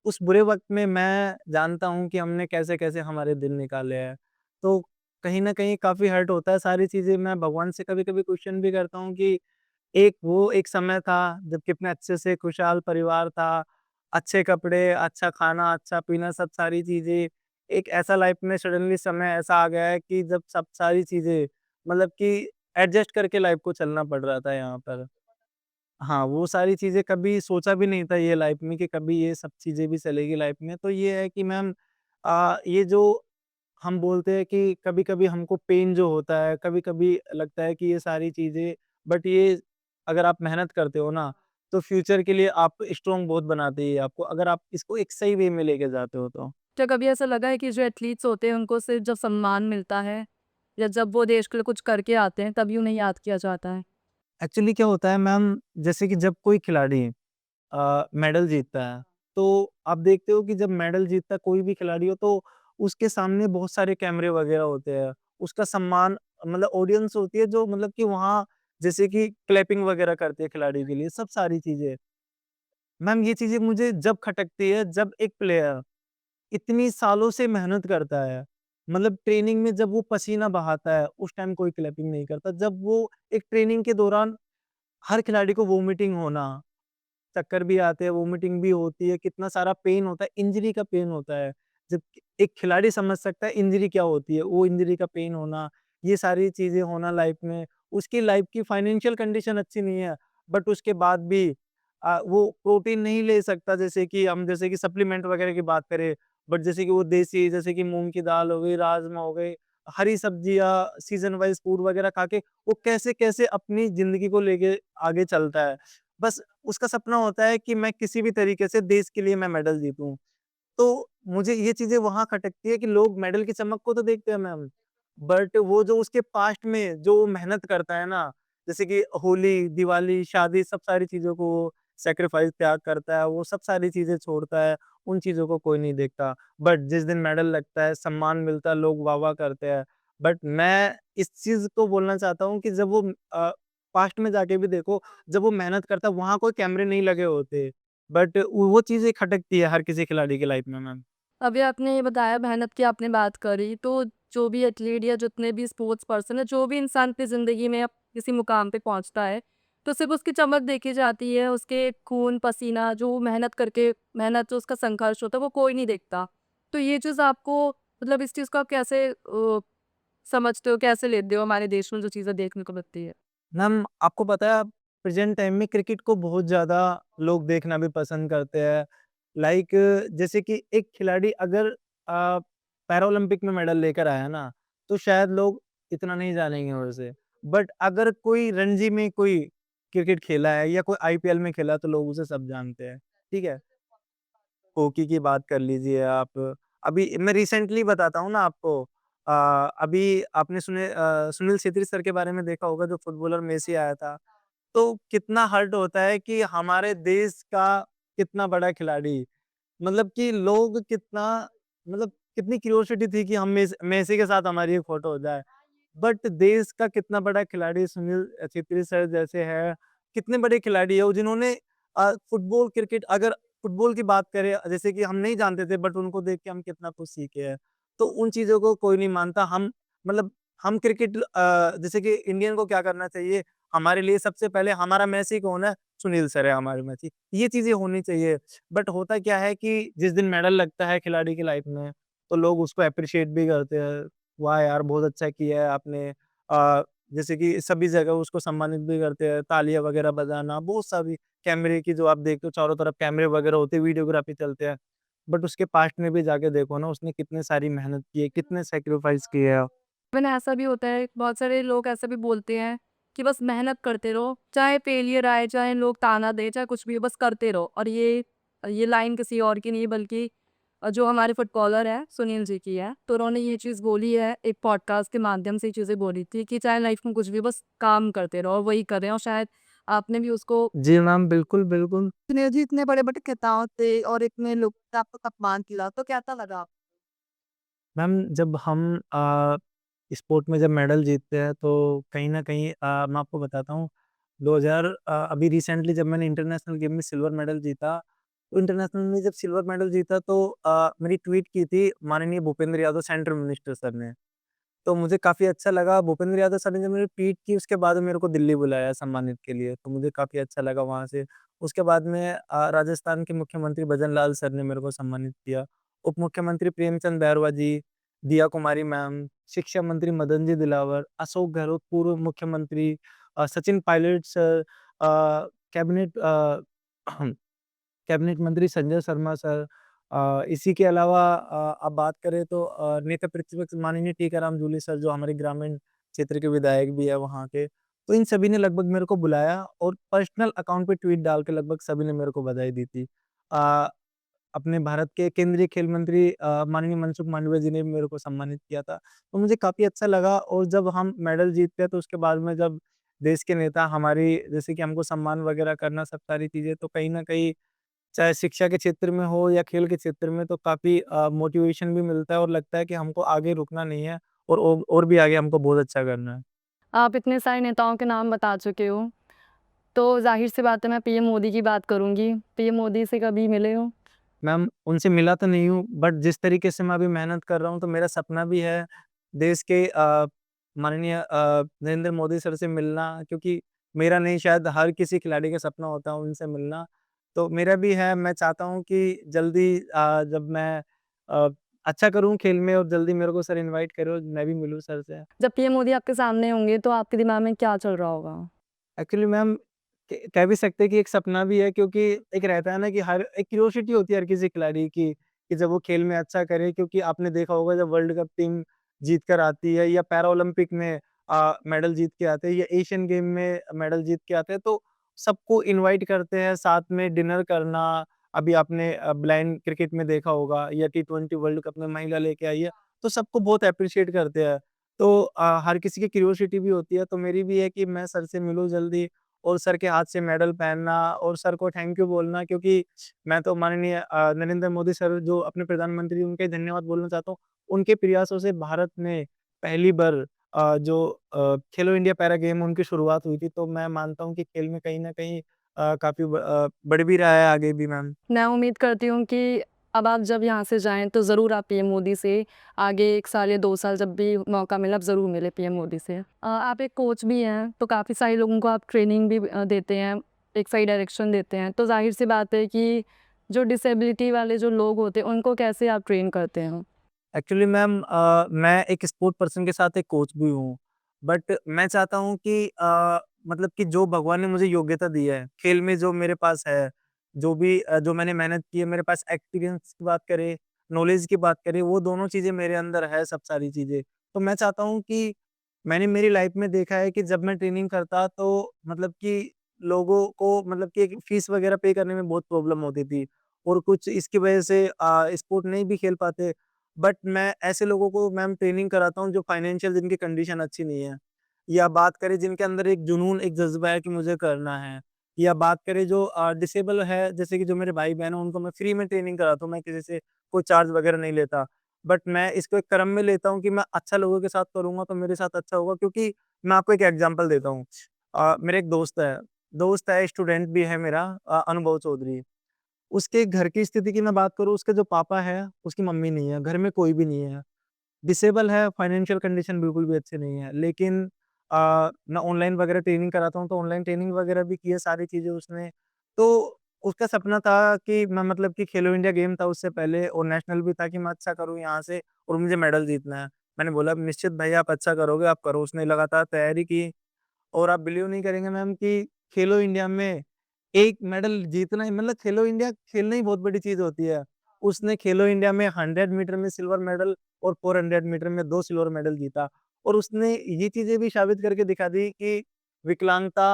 उस बुरे वक़्त में मैं जानता हूँ कि हमने कैसे-कैसे हमारे दिन निकाले हैं। तो कहीं न कहीं काफ़ी हर्ट होता है सारी चीज़ें। मैं भगवान से कभी-कभी क्वेश्चन भी करता हूँ कि एक समय था जब कितने अच्छे से खुशहाल परिवार था, अच्छे कपड़े, अच्छा खाना, अच्छा पीना, सब सारी चीज़ें। एक ऐसा लाइफ में सडनली समय ऐसा आ गया है कि जब सब सारी चीज़ें मतलब कि एडजस्ट करके लाइफ को चलना पड़ रहा था यहाँ पर। हाँ, वो सारी चीज़ें कभी सोचा भी नहीं था ये लाइफ में कि कभी ये सब चीज़ें भी चलेगी लाइफ में। तो ये है कि मैम ये जो हम बोलते हैं कि कभी-कभी हमको पेन जो होता है, कभी-कभी लगता है कि ये सारी चीज़ें, बट ये अगर आप मेहनत करते हो ना, तो फ्यूचर के लिए आप स्ट्रॉन्ग बहुत बनाती है आपको, अगर आप इसको एक सही वे में लेके जाते हो तो। क्या कभी ऐसा लगा है कि जो एथलीट्स होते हैं उनको सिर्फ़ जब सम्मान मिलता है या जब वो देश के लिए कुछ करके आते हैं तभी उन्हें याद किया जाता है? एक्चुअली क्या होता है मैम, जैसे कि जब कोई खिलाड़ी मेडल जीतता है, तो आप देखते हो कि जब मेडल जीतता है कोई भी खिलाड़ी हो, तो उसके सामने बहुत सारे कैमरे वगैरह होते हैं। उसका सम्मान मतलब ऑडियंस होती है जो मतलब कि वहाँ जैसे कि क्लैपिंग वगैरह करती है खिलाड़ी के लिए, सब सारी चीज़ें। मैम ये चीज़ें मुझे जब खटकती है, जब एक प्लेयर इतनी सालों से मेहनत करता है, मतलब ट्रेनिंग में जब वो पसीना बहाता है, उस टाइम कोई क्लैपिंग नहीं करता। जब वो एक ट्रेनिंग के दौरान हर खिलाड़ी को वॉमिटिंग होना, चक्कर भी आते हैं, वॉमिटिंग भी होती है, कितना सारा पेन होता है, इंजरी का पेन होता है। जब एक खिलाड़ी समझ सकता है इंजरी क्या होती है, वो इंजरी का पेन होना, ये सारी चीज़ें होना लाइफ में। उसकी लाइफ की फाइनेंशियल कंडीशन अच्छी नहीं है, बट उसके बाद भी वो प्रोटीन नहीं ले सकता, जैसे कि हम जैसे कि सप्लीमेंट वगैरह की बात करें, बट जैसे कि वो देसी जैसे कि मूँग की दाल हो गई, राजमा हो गए, हरी सब्जियाँ, सीज़न वाइज़ फूड वगैरह खा के वो कैसे-कैसे अपनी ज़िंदगी को लेके आगे चलता है। बस उसका सपना होता है कि मैं किसी भी तरीके से देश के लिए मैं मेडल जीतूँ। तो मुझे ये चीज़ें वहाँ खटकती है कि लोग मेडल की चमक को तो देखते हैं मैम, बट वो जो उसके पास्ट में जो मेहनत करता है ना, जैसे कि होली, दिवाली, शादी, सब सारी चीज़ों को वो सैक्रिफाइस त्याग करता है, वो सब सारी चीज़ें छोड़ता है, उन चीज़ों को कोई नहीं देखता। बट जिस दिन मेडल लगता है, सम्मान मिलता है, लोग वाह-वाह करते हैं। बट मैं इस चीज़ को बोलना चाहता हूँ कि जब वो पास्ट में जाके भी देखो, जब वो मेहनत करता है, वहाँ कोई कैमरे नहीं लगे होते। बट वो चीज़ें खटकती है हर किसी खिलाड़ी की लाइफ में मैम। अभी आपने ये बताया, मेहनत की आपने बात करी, तो जो भी एथलीट या जितने भी स्पोर्ट्स पर्सन है, जो भी इंसान अपनी ज़िंदगी में अब किसी मुकाम पे पहुँचता है, तो सिर्फ़ उसकी चमक देखी जाती है, उसके खून पसीना, जो मेहनत करके, मेहनत जो उसका संघर्ष होता है, वो कोई नहीं देखता। तो ये चीज़ आपको, मतलब इस चीज़ को आप कैसे समझते हो, कैसे लेते हो हमारे देश में जो चीज़ें देखने को मिलती है? मैम आपको पता है प्रेज़ेंट टाइम में क्रिकेट को बहुत ज़्यादा लोग देखना भी पसंद करते हैं। लाइक जैसे कि एक खिलाड़ी अगर पैरालंपिक में मेडल लेकर आया ना, तो शायद लोग इतना नहीं जानेंगे उसे। बट अगर कोई रणजी में कोई क्रिकेट खेला है या कोई आईपीएल में खेला है तो लोग उसे सब जानते हैं। ठीक है? हॉकी की बात कर लीजिए आप। अभी मैं रिसेंटली बताता हूँ ना आपको अ, अभी आपने सुनील छेत्री सर के बारे में देखा होगा जो फुटबॉलर मेसी आया था। तो कितना हर्ट होता है कि हमारे देश का कितना बड़ा खिलाड़ी मतलब कि लोग कितना मतलब कितनी क्यूरियोसिटी थी कि हम मेसी के साथ हमारी एक फ़ोटो हो जाए। बट देश का कितना बड़ा खिलाड़ी सुनील छेत्री सर जैसे हैं, कितने बड़े खिलाड़ी हैं वो जिन्होंने फुटबॉल, क्रिकेट अगर फुटबॉल की बात करें जैसे कि हम नहीं जानते थे बट उनको देख के हम कितना कुछ सीखे हैं। तो उन चीज़ों को कोई नहीं मानता। हम मतलब हम क्रिकेट जैसे कि इंडियन को क्या करना चाहिए, हमारे लिए सबसे पहले हमारा मेसी कौन है? सुनील सर है हमारे मेसी। ये चीज़ें होनी चाहिए। बट होता क्या है कि जिस दिन मेडल लगता है खिलाड़ी की लाइफ में, तो लोग उसको एप्रिशिएट भी करते हैं। वाह यार! बहुत अच्छा किया है आपने। जैसे कि सभी जगह उसको सम्मानित भी करते हैं, तालियाँ वगैरह बजाना, बहुत सारी कैमरे की जो आप देखते हो चारों तरफ कैमरे वगैरह होते हैं, वीडियोग्राफी चलते हैं। बट उसके पास्ट में भी जाके देखो ना, उसने कितने सारी मेहनत की है, कितने सैक्रिफाइस किए हैं। इवन ऐसा भी होता है, बहुत सारे लोग ऐसा भी बोलते हैं कि बस मेहनत करते रहो, चाहे फेलियर आए, चाहे लोग ताना दें, चाहे कुछ भी हो, बस करते रहो। और ये लाइन किसी और की नहीं बल्कि जो हमारे फुटबॉलर हैं सुनील जी की है। तो उन्होंने ये चीज़ बोली है, एक पॉडकास्ट के माध्यम से ये चीज़ें बोली थी कि चाहे लाइफ में कुछ भी हो, बस काम करते रहो और वही कर रहे हैं। और शायद आपने भी उसको जी मैम, बिल्कुल, बिल्कुल। सुनील जी इतने बड़े-बड़े खिताब थे और इतने लोग ने आपको सम्मान किया, तो कैसा लगा आपको? मैम जब हम स्पोर्ट में जब मेडल जीतते हैं तो कहीं न कहीं मैं आपको बताता हूँ 2000 अभी रिसेंटली जब मैंने इंटरनेशनल गेम में सिल्वर मेडल जीता, तो इंटरनेशनल में जब सिल्वर मेडल जीता तो मैंने ट्वीट की थी माननीय Bhupendra Yadav central minister sir ने। तो मुझे काफ़ी अच्छा लगा भूपेंद्र यादव सर ने जब मैंने ट्वीट की उसके बाद मेरे को दिल्ली बुलाया सम्मानित के लिए, तो मुझे काफ़ी अच्छा लगा वहाँ से। उसके बाद में राजस्थान के मुख्यमंत्री भजन लाल सर ने मेरे को सम्मानित किया। उप मुख्यमंत्री प्रेमचंद बैरवा जी, दिया कुमारी मैम, शिक्षा मंत्री मदन जी दिलावर, अशोक गहलोत पूर्व मुख्यमंत्री, Sachin Pilot sir, cabinet cabinet मंत्री संजय शर्मा सर। इसी के अलावा आप बात करें तो नेता प्रतिपक्ष माननीय टीकाराम जूली सर जो हमारे ग्रामीण क्षेत्र के विधायक भी है वहाँ के। तो इन सभी ने लगभग मेरे को बुलाया और पर्सनल अकाउंट पे ट्वीट डाल के लगभग सभी ने मेरे को बधाई दी थी। अ, अपने भारत के केंद्रीय खेल मंत्री माननीय मनसुख मांडविया जी ने भी मेरे को सम्मानित किया था। तो मुझे काफ़ी अच्छा लगा और जब हम मेडल जीतते हैं तो उसके बाद में जब देश के नेता हमारी जैसे कि हमको सम्मान वगैरह करना सब सारी चीज़ें तो कहीं न कहीं चाहे शिक्षा के क्षेत्र में हो या खेल के क्षेत्र में तो काफ़ी मोटिवेशन भी मिलता है और लगता है कि हमको आगे रुकना नहीं है और भी आगे हमको बहुत अच्छा करना है। आप इतने सारे नेताओं के नाम बता चुके हो, तो ज़ाहिर-सी बात है मैं पीएम मोदी की बात करूँगी। पीएम मोदी से कभी मिले हो? मैम उनसे मिला तो नहीं हूँ बट जिस तरीके से मैं अभी मेहनत कर रहा हूँ तो मेरा सपना भी है देश के माननीय नरेंद्र मोदी सर से मिलना क्योंकि मेरा नहीं शायद हर किसी खिलाड़ी का सपना होता है उनसे मिलना। तो मेरा भी है मैं चाहता हूँ कि जल्दी जब मैं अ, अच्छा करूँ खेल में और जल्दी मेरे को सर इनवाइट करे और मैं भी मिलूँ सर से। जब पीएम मोदी आपके सामने होंगे तो आपके दिमाग में क्या चल रहा होगा? एक्चुअली मैम कह भी सकते हैं कि एक सपना भी है क्योंकि एक रहता है ना कि हर एक क्यूरियोसिटी होती है हर किसी खिलाड़ी की कि जब वो खेल में अच्छा करे क्योंकि आपने देखा होगा जब वर्ल्ड कप टीम जीत कर आती है या पैरा ओलंपिक में मेडल जीत के आते हैं या एशियन गेम में मेडल जीत के आते हैं तो सबको इनवाइट करते हैं साथ में डिनर करना। अभी आपने ब्लाइंड क्रिकेट में देखा होगा या टी20 वर्ल्ड कप में महिला लेके आई है तो सबको बहुत अप्रिशिएट करते हैं। तो हर किसी की क्यूरियोसिटी भी होती है तो मेरी भी है कि मैं सर से मिलूँ जल्दी और सर के हाथ से मेडल पहनना और सर को थैंक यू बोलना क्योंकि मैं तो माननीय नरेंद्र मोदी सर जो अपने प्रधानमंत्री उनका ही धन्यवाद बोलना चाहता हूँ। उनके प्रयासों से भारत में पहली बार जो खेलो इंडिया पैरा गेम उनकी शुरुआत हुई थी, तो मैं मानता हूँ कि खेल में कहीं न कहीं काफ़ी बढ़ भी रहा है आगे भी मैम। मैं उम्मीद करती हूँ कि अब आप जब यहाँ से जाएँ तो ज़रूर आप पीएम मोदी से आगे 1 साल या 2 साल जब भी मौका मिले आप ज़रूर मिलें पीएम मोदी से। आप एक कोच भी हैं तो काफ़ी सारे लोगों को आप ट्रेनिंग भी देते हैं, एक सही डायरेक्शन देते हैं। तो ज़ाहिर-सी बात है कि जो डिसेबिलिटी वाले जो लोग होते हैं उनको कैसे आप ट्रेन करते हैं? एक्चुअली मैम मैं एक स्पोर्ट पर्सन के साथ एक कोच भी हूँ। बट मैं चाहता हूँ कि मतलब कि जो भगवान ने मुझे योग्यता दी है, खेल में जो मेरे पास है, जो भी जो मैंने मेहनत की है, मेरे पास एक्सपीरियंस की बात करें, नॉलेज की बात करें, वो दोनों चीज़ें मेरे अंदर है सब सारी चीज़ें। तो मैं चाहता हूँ कि मैंने मेरी लाइफ़ में देखा है कि जब मैं ट्रेनिंग करता तो मतलब कि लोगों को मतलब कि एक फीस वगैरह पे करने में बहुत प्रॉब्लम होती थी। और कुछ इसकी वजह से स्पोर्ट नहीं भी खेल पाते। बट मैं ऐसे लोगों को मैम ट्रेनिंग कराता हूँ जो फाइनेंशियल जिनकी कंडीशन अच्छी नहीं है। या बात करें जिनके अंदर एक जुनून, एक जज़्बा है कि मुझे करना है। या बात करें जो डिसेबल है, जैसे कि जो मेरे भाई-बहन हैं उनको मैं फ्री में ट्रेनिंग कराता हूँ, मैं किसी से कोई चार्ज वगैरह नहीं लेता। बट मैं इसको एक क्रम में लेता हूँ कि मैं अच्छा लोगों के साथ करूँगा तो मेरे साथ अच्छा होगा, क्योंकि मैं आपको एक एग्ज़ाम्पल देता हूँ। मेरा एक दोस्त है, स्टूडेंट भी है मेरा, अनुभव चौधरी। उसके घर की स्थिति की मैं बात करूँ, उसके जो पापा है, उसकी मम्मी नहीं है, घर में कोई भी नहीं है। डिसेबल है, फाइनेंशियल कंडीशन बिल्कुल भी अच्छी नहीं है। लेकिन मैं ऑनलाइन वगैरह ट्रेनिंग कराता हूँ, तो ऑनलाइन ट्रेनिंग वगैरह भी की है, सारी चीज़ें उसने। तो उसका सपना था कि मैं, मतलब कि खेलो इंडिया गेम था उससे पहले और नेशनल भी था कि मैं अच्छा करूँ यहाँ से और मुझे मेडल जीतना है। मैंने बोला निश्चित भाई आप अच्छा करोगे, आप करो। उसने लगातार तैयारी की और आप बिलीव नहीं करेंगे मैम कि खेलो इंडिया में एक मेडल जीतना ही, मतलब खेलो इंडिया खेलना ही बहुत बड़ी चीज़ होती है। उसने खेलो इंडिया में 100 मीटर में सिल्वर मेडल और 400 मीटर में 2 सिल्वर मेडल जीता और उसने ये चीज़ें भी साबित करके दिखा दी कि विकलांगता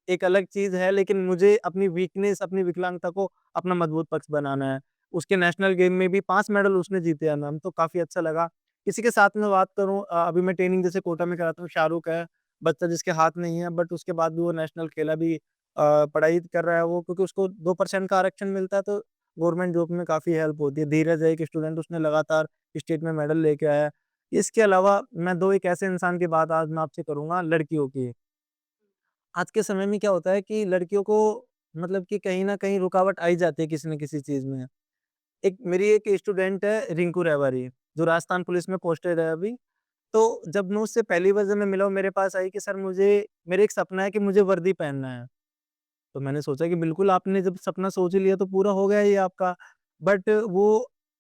एक अलग चीज़ है, लेकिन मुझे अपनी वीकनेस, अपनी विकलांगता को अपना मजबूत पक्ष बनाना है। उसके नेशनल गेम में भी 5 मेडल उसने जीते हैं मैम, तो काफ़ी अच्छा लगा। किसी के साथ में बात करूँ, अभी मैं ट्रेनिंग जैसे कोटा में कराता हूँ, शाहरुख है, बच्चा जिसके हाथ नहीं है, बट उसके बाद भी वो नेशनल खेला भी, पढ़ाई कर रहा है वो, क्योंकि उसको 2% का आरक्षण मिलता है, तो गवर्नमेंट जॉब में काफ़ी हेल्प होती है। धीरज है एक स्टूडेंट, उसने लगातार स्टेट में मेडल लेके आया है। इसके अलावा मैं 2 एक ऐसे इंसान की बात आज मैं आपसे करूँगा, लड़कियों की। आज के समय में क्या होता है कि लड़कियों को, मतलब कि कहीं न कहीं रुकावट आ ही जाती है किसी न किसी चीज़ में। मेरी एक स्टूडेंट है रिंकू रहवारी, जो राजस्थान पुलिस में पोस्टेड है अभी। तो जब मैं उससे पहली बार जब मैं मिला, वो मेरे पास आई कि सर मुझे, मेरा एक सपना है कि मुझे वर्दी पहनना है। तो मैंने सोचा कि बिल्कुल आपने जब सपना सोच ही लिया तो पूरा हो गया ये आपका। बट वो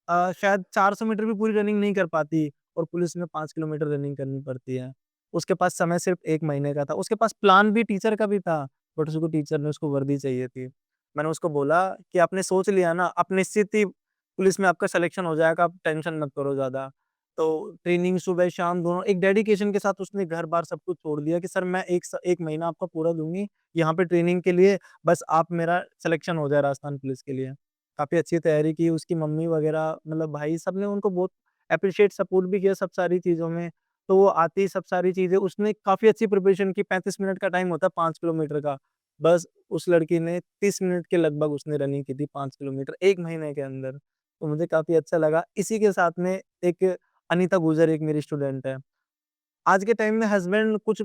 शायद 400 मीटर भी पूरी रनिंग नहीं कर पाती और पुलिस में 5 किलोमीटर रनिंग करनी पड़ती है। उसके पास समय सिर्फ़ 1 महीने का था। उसके पास प्लान भी टीचर का भी था, बट उसको टीचर ने उसको वर्दी चाहिए थी। मैंने उसको बोला कि आपने सोच लिया ना, अब निश्चित ही पुलिस में आपका सिलेक्शन हो जाएगा, आप टेंशन मत करो ज़्यादा। तो ट्रेनिंग सुबह-शाम दोनों एक डेडिकेशन के साथ उसने घर-बार सब कुछ छोड़ दिया कि सर मैं 1 महीना आपका पूरा दूँगी यहाँ पे ट्रेनिंग के लिए, बस आप मेरा सिलेक्शन हो जाए राजस्थान पुलिस के लिए। काफ़ी अच्छी तैयारी की, उसकी मम्मी वगैरह, मतलब भाई, सबने उनको बहुत एप्रिशिएट सपोर्ट भी किया सब सारी चीज़ों में। तो वो आती सब सारी चीज़ें, उसने काफ़ी अच्छी प्रिपरेशन की, 35 मिनट का टाइम होता है 5 किलोमीटर का। बस उस लड़की ने 30 मिनट के लगभग उसने रनिंग की थी 5 किलोमीटर 1 महीने के अंदर। तो मुझे काफ़ी अच्छा लगा। इसी के साथ में एक अनीता गुर्जर एक मेरी स्टूडेंट है। आज के टाइम में हस्बैंड कुछ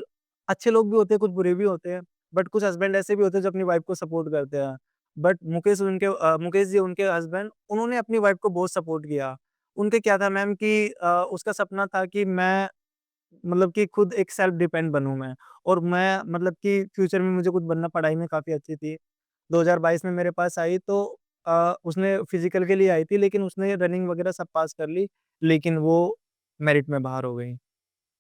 अच्छे लोग भी होते हैं, कुछ बुरे भी होते हैं, बट कुछ हस्बैंड ऐसे भी होते हैं जो अपनी वाइफ को सपोर्ट करते हैं। बट मुकेश जी उनके हस्बैंड, उन्होंने अपनी वाइफ को बहुत सपोर्ट किया। उनके क्या था मैम कि उसका सपना था कि मैं, मतलब कि खुद एक सेल्फ डिपेंड बनूँ मैं, और मैं, मतलब कि फ्यूचर में मुझे कुछ बनना, पढ़ाई में काफ़ी अच्छी थी। 2022 में मेरे पास आई तो उसने फिज़िकल के लिए आई थी, लेकिन उसने रनिंग वगैरह सब पास कर ली, लेकिन वो मेरिट में बाहर हो गई।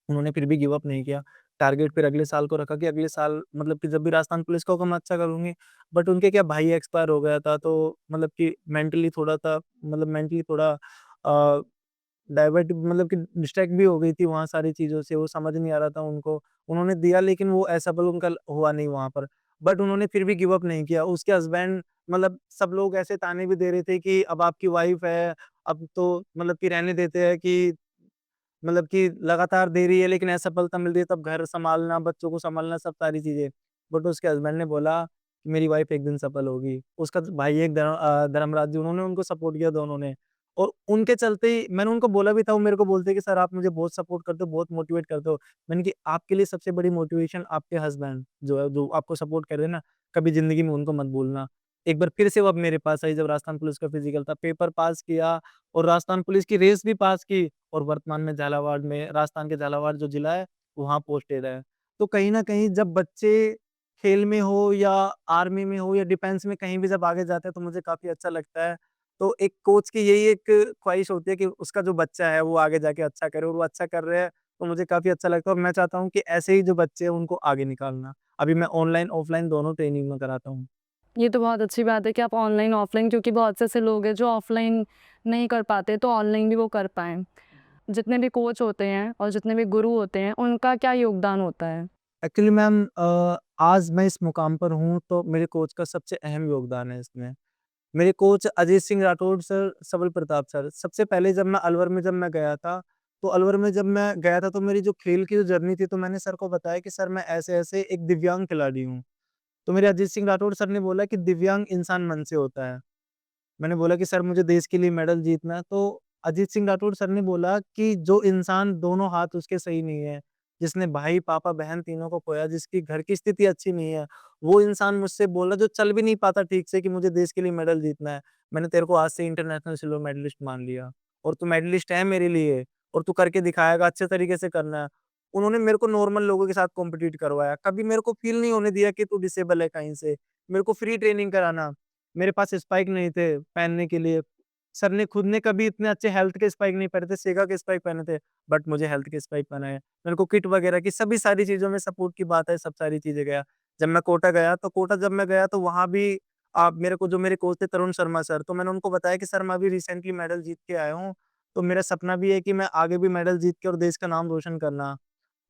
उन्होंने फिर भी गिव अप नहीं किया। टारगेट फिर अगले साल को रखा कि अगले साल, मतलब कि जब भी राजस्थान पुलिस का होगा मैं अच्छा करूँगी। बट उनके क्या, भाई एक्सपायर हो गया था, तो मतलब कि मेंटली थोड़ा डाइवर्ट, मतलब कि डिस्ट्रैक्ट भी हो गई थी वहाँ सारी चीज़ों से, वो समझ नहीं आ रहा था उनको। उन्होंने दिया, लेकिन वो असफल उनका हुआ नहीं वहाँ पर। बट उन्होंने फिर भी गिव अप नहीं किया। उसके हस्बैंड, मतलब सब लोग ऐसे ताने भी दे रहे थे कि अब आपकी वाइफ है, अब तो मतलब कि रहने देते हैं कि, मतलब कि लगातार दे रही है लेकिन असफलता मिल रही है, तब घर सँभालना, बच्चों को सँभालना, सब सारी चीज़ें। बट उसके हस्बैंड ने बोला कि मेरी वाइफ़ एक दिन सफल होगी। उसका भाई एक धर्मराज जी, उन्होंने उनको सपोर्ट किया दोनों ने। और उनके चलते ही मैंने उनको बोला भी था, वो मेरे को बोलते हैं कि सर आप मुझे बहुत सपोर्ट करते हो, बहुत मोटिवेट करते हो। मैंने कि आपके लिए सबसे बड़ी मोटिवेशन आपके हस्बैंड जो है, जो आपको सपोर्ट कर रहे हैं ना, कभी ज़िंदगी में उनको मत भूलना। एक बार फिर से वो अब मेरे पास आई जब राजस्थान पुलिस का फिज़िकल था, पेपर पास किया और राजस्थान पुलिस की रेस भी पास की। और वर्तमान में झालावाड़ में, राजस्थान के झालावाड़ जो ज़िला है, वहाँ पोस्टेड है। तो कहीं न कहीं जब बच्चे खेल में हो या आर्मी में हो या डिफेंस में कहीं भी जब आगे जाते हैं तो मुझे काफ़ी अच्छा लगता है। तो एक कोच की यही एक ख्वाहिश होती है कि उसका जो बच्चा है वो आगे जाके अच्छा करे, और वो अच्छा कर रहे हैं, तो मुझे काफ़ी अच्छा लगता है और मैं चाहता हूँ कि ऐसे ही जो बच्चे हैं उनको आगे निकालना। अभी मैं ऑनलाइन, ऑफलाइन दोनों ट्रेनिंग में कराता हूँ। ये तो बहुत अच्छी बात है कि आप ऑनलाइन ऑफलाइन, क्योंकि बहुत से ऐसे लोग हैं जो ऑफलाइन नहीं कर पाते तो ऑनलाइन भी वो कर पाएँ। जितने भी कोच होते हैं और जितने भी गुरु होते हैं, उनका क्या योगदान होता है? एक्चुअली मैम आज मैं इस मुकाम पर हूँ तो मेरे कोच का सबसे अहम योगदान है इसमें। मेरे कोच अजीत सिंह राठौड़ सर, सबल प्रताप सर। सबसे पहले जब मैं गया था, तो अलवर में जब मैं गया था तो मेरी जो खेल की जो जर्नी थी, तो मैंने सर को बताया कि सर मैं ऐसे-ऐसे एक दिव्यांग खिलाड़ी हूँ। तो मेरे अजीत सिंह राठौड़ सर ने बोला कि दिव्यांग इंसान मन से होता है। मैंने बोला कि सर मुझे देश के लिए मेडल जीतना है, तो अजीत सिंह राठौड़ सर ने बोला कि जो इंसान दोनों हाथ उसके सही नहीं है, जिसने भाई, पापा, बहन तीनों को खोया, जिसकी घर की स्थिति अच्छी नहीं है, वो इंसान मुझसे बोला जो चल भी नहीं पाता ठीक से कि मुझे देश के लिए मेडल जीतना है। मैंने तेरे को आज से इंटरनेशनल सिल्वर मेडलिस्ट मान लिया और तू मेडलिस्ट है मेरे लिए और तू करके दिखाएगा, अच्छे तरीके से करना है। उन्होंने मेरे को नॉर्मल लोगों के साथ कॉम्पिटिट करवाया। कभी मेरे को फ़ील नहीं होने दिया कि तू डिसेबल है कहीं से। मेरे को फ्री ट्रेनिंग कराना। मेरे पास स्पाइक नहीं थे पहनने के लिए। सर ने खुद ने कभी इतने अच्छे हेल्थ के स्पाइक नहीं पहने थे, सेगा के स्पाइक पहने थे, बट मुझे हेल्थ के स्पाइक पहनाए। मेरे को किट वगैरह की सभी सारी चीज़ों में सपोर्ट की बात है, सब सारी चीज़ें गया। जब मैं कोटा गया, तो कोटा जब मैं गया तो वहाँ भी मेरे को जो मेरे कोच थे तरुण शर्मा सर, तो मैंने उनको बताया कि सर मैं अभी रिसेंटली मेडल जीत के आया हूँ, तो मेरा सपना भी है कि मैं आगे भी मेडल जीत के और देश का नाम रोशन करना।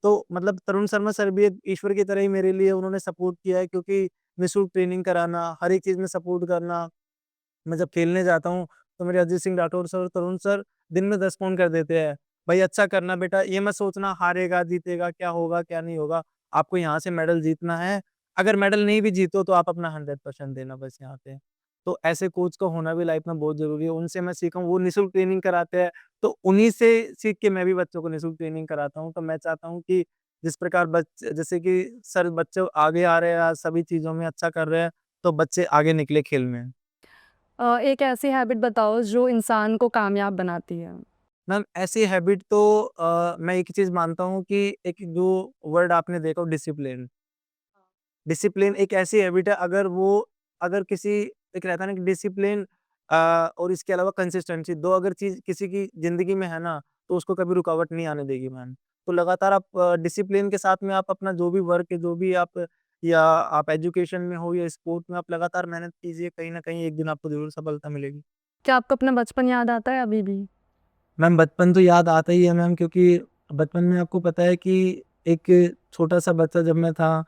तो मतलब तरुण शर्मा सर भी एक ईश्वर की तरह ही मेरे लिए उन्होंने सपोर्ट किया है क्योंकि निःशुल्क ट्रेनिंग कराना, हर एक चीज़ में सपोर्ट करना। मैं जब खेलने जाता हूँ, तो मेरे अजीत सिंह राठौर सर और तरुण सर दिन में 10 फ़ोन कर देते हैं। भाई अच्छा करना बेटा, ये मत सोचना हारेगा, जीतेगा, क्या होगा, क्या नहीं होगा। आपको यहाँ से मेडल जीतना है। अगर मेडल नहीं भी जीतो तो आप अपना 100% देना बस यहाँ पे। तो ऐसे कोच का होना भी लाइफ़ में बहुत ज़रूरी है। उनसे मैं सीखा हूँ, वो निःशुल्क ट्रेनिंग कराते हैं, तो उन्हीं से सीख के मैं भी बच्चों को निःशुल्क ट्रेनिंग कराता हूँ। तो मैं चाहता हूँ कि जिस प्रकार जैसे कि सर बच्चे आगे आ रहे हैं आज सभी चीज़ों में अच्छा कर रहे हैं, तो बच्चे आगे निकले खेल में। एक ऐसी हैबिट बताओ जो इंसान को कामयाब बनाती है। मैम ऐसी हैबिट तो मैं एक चीज़ मानता हूँ कि एक जो वर्ड आपने देखा हो डिसिप्लिन। डिसिप्लिन एक ऐसी हैबिट है अगर किसी एक रहता है ना कि डिसिप्लिन और इसके अलावा कंसिस्टेंसी 2 अगर चीज़ किसी की ज़िंदगी में है ना, तो उसको कभी रुकावट नहीं आने देगी मैम। तो लगातार आप डिसिप्लिन के साथ में आप अपना जो भी वर्क है, जो भी आप या आप एजुकेशन में हो या स्पोर्ट में आप लगातार मेहनत कीजिए, कहीं न कहीं एक दिन आपको ज़रूर सफलता मिलेगी। क्या आपको अपना बचपन याद आता है अभी भी? मैम बचपन तो याद आता ही है मैम क्योंकि बचपन में आपको पता है कि एक छोटा-सा बच्चा जब मैं था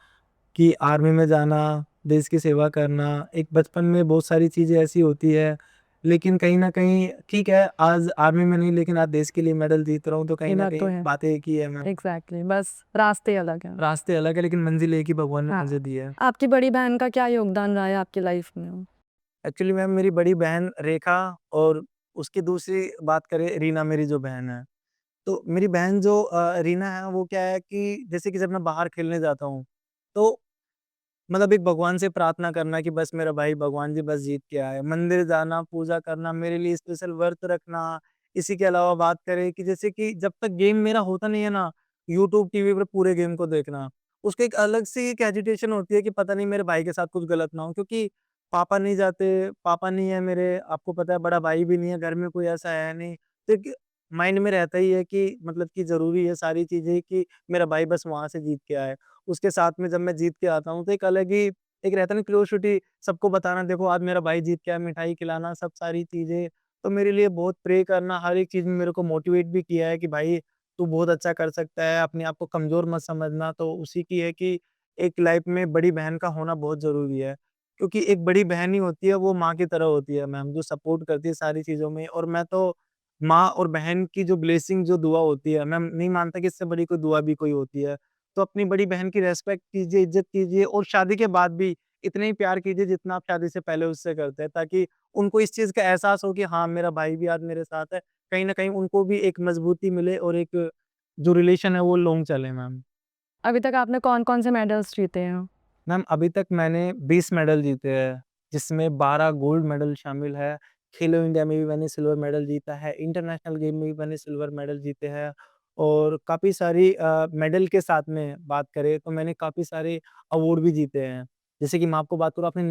कि आर्मी में जाना, देश की सेवा करना, एक बचपन में बहुत सारी चीज़ें ऐसी होती है। लेकिन कहीं न कहीं ठीक है, आज आर्मी में नहीं लेकिन आज देश के लिए मेडल जीत रहा हूँ, तो कहीं ये न बात तो कहीं है। बातें एक ही है मैम। एग्ज़ैक्टली बस रास्ते अलग हैं। रास्ते अलग है लेकिन मंज़िल एक ही भगवान ने हाँ। मुझे दी है। आपकी बड़ी बहन का क्या योगदान रहा है आपकी लाइफ़ में? एक्चुअली मैम मेरी बड़ी बहन रेखा और उसकी दूसरी बात करें रीना मेरी जो बहन है। तो मेरी बहन जो रीना है वो क्या है कि जैसे कि जब मैं बाहर खेलने जाता हूँ, तो मतलब एक भगवान से प्रार्थना करना कि बस मेरा भाई भगवान जी बस जीत के आए। मंदिर जाना, पूजा करना, मेरे लिए स्पेशल व्रत रखना। इसी के अलावा बात करें कि जैसे कि जब तक गेम मेरा होता नहीं है ना, यूट्यूब, टीवी पे पूरे गेम को देखना। उसकी एक अलग सी एक एजिटेशन होती है कि पता नहीं मेरे भाई के साथ कुछ गलत ना हो क्योंकि पापा नहीं जाते, पापा नहीं है मेरे, आपको पता है बड़ा भाई भी नहीं है, घर में कोई ऐसा है नहीं। तो एक माइंड में रहता ही है कि मतलब कि ज़रूरी है सारी चीज़ें कि मेरा भाई बस वहाँ से जीत के आए। उसके साथ में जब मैं जीत के आता हूँ, तो एक अलग ही एक रहता है ना क्यूरियोसिटी सबको बताना देखो आज मेरा भाई जीत के आया, मिठाई खिलाना सब सारी चीज़ें। तो मेरे लिए बहुत प्रे करना हर एक चीज़ में मेरे को मोटिवेट भी किया है कि भाई तू बहुत अच्छा कर सकता है, अपने आप को कमज़ोर मत समझना। तो उसी की है कि एक लाइफ़ में बड़ी बहन का होना बहुत ज़रूरी है। क्योंकि एक बड़ी बहन ही होती है वो माँ की तरह होती है मैम, जो सपोर्ट करती है सारी चीज़ों में और मैं तो माँ और बहन की जो ब्लेसिंग जो दुआ होती है, मैं नहीं मानता कि इससे बड़ी कोई दुआ भी कोई होती है। तो अपनी बड़ी बहन की रिस्पेक्ट कीजिए, इज़्ज़त कीजिए और शादी के बाद भी इतना ही प्यार कीजिए जितना आप शादी से पहले उससे करते हैं, ताकि उनको इस चीज़ का एहसास हो कि हाँ, मेरा भाई भी आज मेरे साथ है। कहीं न कहीं उनको भी एक मजबूती मिले और एक जो रिलेशन है वो लॉन्ग चले मैम। अभी तक आपने कौन-कौन से मेडल्स जीते हैं? मैम अभी तक मैंने 20 मेडल जीते हैं, जिसमें 12 गोल्ड मेडल शामिल है। खेलो इंडिया में भी मैंने सिल्वर मेडल जीता है, इंटरनेशनल गेम में भी मैंने सिल्वर मेडल जीते हैं और काफ़ी सारी मेडल के साथ में बात करें तो मैंने काफ़ी सारे अवार्ड भी जीते हैं। जैसे कि मैं आपको बात करूँ अपने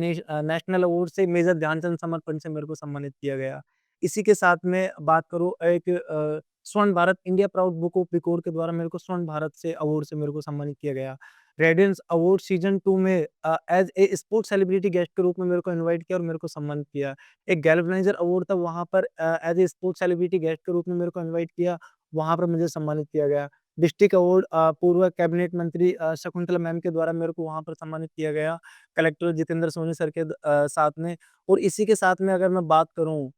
नेशनल अवार्ड से मेजर ध्यानचंद समर फंड से मेरे को सम्मानित किया गया। इसी के साथ में बात करूँ एक स्वर्ण Bharat India proud book of record के द्वारा मेरे को स्वर्ण भारत से अवार्ड से मेरे को सम्मानित किया गया। रेडियंस अवार्ड सीज़न 2 में as a sports celebrity guest के रूप में मेरे को इनवाइट किया और मेरे को सम्मानित किया। एक गैल्वेनाइज़र अवार्ड था वहाँ पर एज़ ए स्पोर्ट्स सेलिब्रिटी गेस्ट के रूप में मेरे को इनवाइट किया, वहाँ पर मुझे सम्मानित किया गया। डिस्ट्रिक्ट अवार्ड पूर्व कैबिनेट मंत्री शकुंतला मैम के द्वारा मेरे को वहाँ पर सम्मानित किया गया, कलेक्टर जितेंद्र सोनी सर के साथ में। और इसी के साथ में अगर मैं बात करूँ,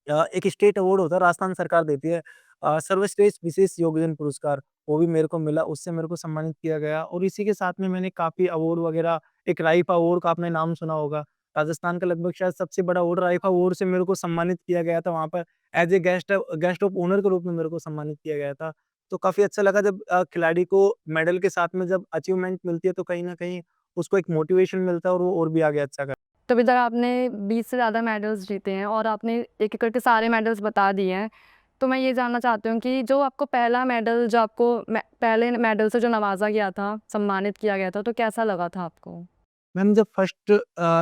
एक स्टेट अवार्ड होता है, राजस्थान सरकार देती है, सर्वश्रेष्ठ विशेष योगदान पुरस्कार, वो भी मेरे को मिला, उससे मेरे को सम्मानित किया गया। और इसी के साथ में मैंने काफ़ी अवार्ड वगैरह, एक राइफा अवार्ड का आपने नाम सुना होगा, राजस्थान का लगभग शायद सबसे बड़ा अवार्ड राइफा अवार्ड से मेरे को सम्मानित किया गया था वहाँ पर, as a guest of honour के रूप में मेरे को सम्मानित किया गया था। तो काफ़ी अच्छा लगा जब खिलाड़ी को मेडल के साथ में जब अचीवमेंट मिलती है, तो कहीं न कहीं उसको एक मोटिवेशन मिलता है और वो और भी आगे अच्छा कर। तो अभी तक आपने 20 से ज़्यादा मेडल्स जीते हैं और आपने एक-एक करके सारे मेडल्स बता दिए हैं। तो मैं ये जानना चाहती हूँ कि जो आपको पहला मेडल, जो आपको पहले मेडल से जो नवाज़ा गया था, सम्मानित किया गया था, तो कैसा लगा था आपको? मैम जब फर्स्ट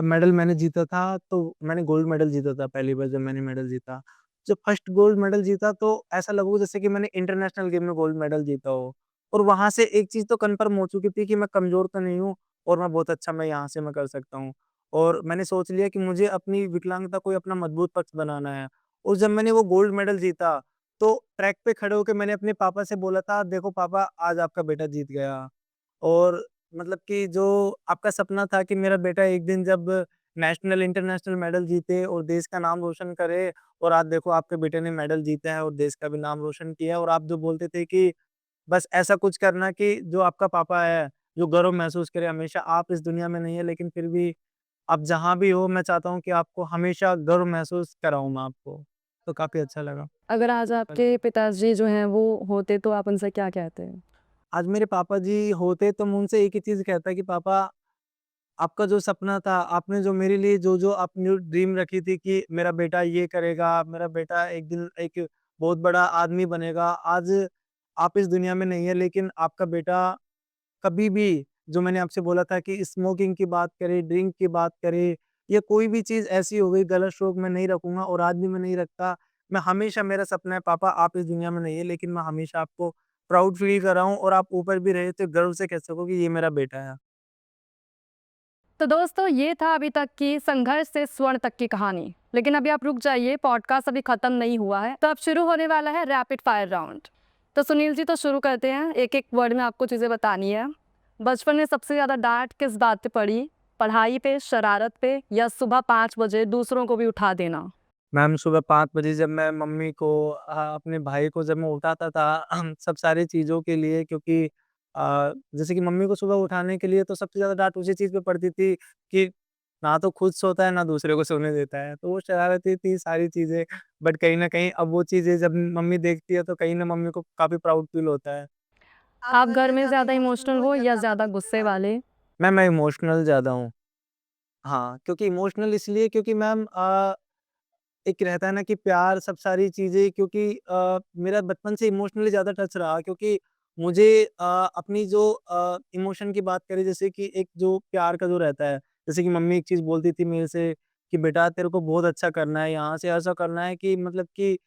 मेडल मैंने जीता था, तो मैंने गोल्ड मेडल जीता था पहली बार जब मैंने मेडल जीता। जब फर्स्ट गोल्ड मेडल जीता तो ऐसा लगा जैसे कि मैंने इंटरनेशनल गेम में गोल्ड मेडल जीता हो। और वहाँ से एक चीज़ तो कन्फर्म हो चुकी थी कि मैं कमज़ोर तो नहीं हूँ और मैं बहुत अच्छा मैं यहाँ से मैं कर सकता हूँ। और मैंने सोच लिया कि मुझे अपनी विकलांगता को अपना मजबूत पक्ष बनाना है। और जब मैंने वो गोल्ड मेडल जीता, तो ट्रैक पे खड़े होके मैंने अपने पापा से बोला था, "देखो पापा, आज आपका बेटा जीत गया।" और मतलब कि जो आपका सपना था कि मेरा बेटा एक दिन जब नेशनल, इंटरनेशनल मेडल जीते और देश का नाम रोशन करे, और आज देखो आपके बेटे ने मेडल जीता है और देश का भी नाम रोशन किया है। और आप जो बोलते थे कि बस ऐसा कुछ करना कि जो आपका पापा है, जो गर्व महसूस करे हमेशा, आप इस दुनिया में नहीं है लेकिन फिर भी आप जहाँ भी हो, मैं चाहता हूँ कि आपको हमेशा गर्व महसूस कराऊँ मैं आपको। तो काफ़ी अच्छा लगा। अगर आज आपके पिताजी जो हैं वो होते, तो आप उनसे क्या कहते? आज मेरे पापा जी होते तो मैं उनसे एक ही चीज़ कहता कि पापा, आपका जो सपना था, आपने जो मेरे लिए जो-जो अपनी ड्रीम रखी थी कि मेरा बेटा ये करेगा, मेरा बेटा एक दिन एक बहुत बड़ा आदमी बनेगा। आज आप इस दुनिया में नहीं है, लेकिन आपका बेटा कभी भी, जो मैंने आपसे बोला था कि स्मोकिंग की बात करे, ड्रिंक की बात करे, या कोई भी चीज़ ऐसी हो गई, गलत शौक मैं नहीं रखूँगा और आज भी मैं नहीं रखता। मैं हमेशा, मेरा सपना है पापा, आप इस दुनिया में नहीं है लेकिन मैं हमेशा आपको प्राउड फ़ील कराऊँ और आप ऊपर भी रहे तो गर्व से कह सको कि ये मेरा बेटा है। तो दोस्तों, ये था अभी तक की संघर्ष से स्वर्ण तक की कहानी। लेकिन अभी आप रुक जाइए, पॉडकास्ट अभी खत्म नहीं हुआ है। तो अब शुरू होने वाला है रैपिड फायर राउंड। तो सुनील जी, तो शुरू करते हैं। एक-एक वर्ड में आपको चीज़ें बतानी है। बचपन में सबसे ज़्यादा डाँट किस बात पे पड़ी? पढ़ाई पे, शरारत पे, या सुबह 5 बजे दूसरों को भी उठा देना? मैम सुबह 5 बजे जब मैं मम्मी को अपने भाई को जब मैं उठाता था सब सारी चीज़ों के लिए, क्योंकि जैसे कि मम्मी को सुबह उठाने के लिए तो सबसे ज़्यादा डाँट उसी चीज़ पे पड़ती थी कि ना तो खुद सोता है, ना दूसरे को सोने देता है। तो वो शरारतें थी सारी चीज़ें, बट कहीं न कहीं अब वो चीज़ें जब मम्मी देखती है तो कहीं न मम्मी को काफ़ी प्राउड फ़ील होता है। आप घर में ज़्यादा इमोशनल हो या ज़्यादा गुस्से वाले? मैम मैं इमोशनल ज़्यादा हूँ। हाँ, क्योंकि इमोशनल इसलिए क्योंकि मैम एक रहता है ना कि प्यार सब सारी चीज़ें, क्योंकि मेरा बचपन से इमोशनली ज़्यादा टच रहा, क्योंकि मुझे अपनी जो इमोशन की बात करें, जैसे कि एक जो प्यार का जो रहता है, जैसे कि मम्मी एक चीज़ बोलती थी मेरे से कि बेटा तेरे को बहुत अच्छा करना है, यहाँ से ऐसा करना है कि मतलब कि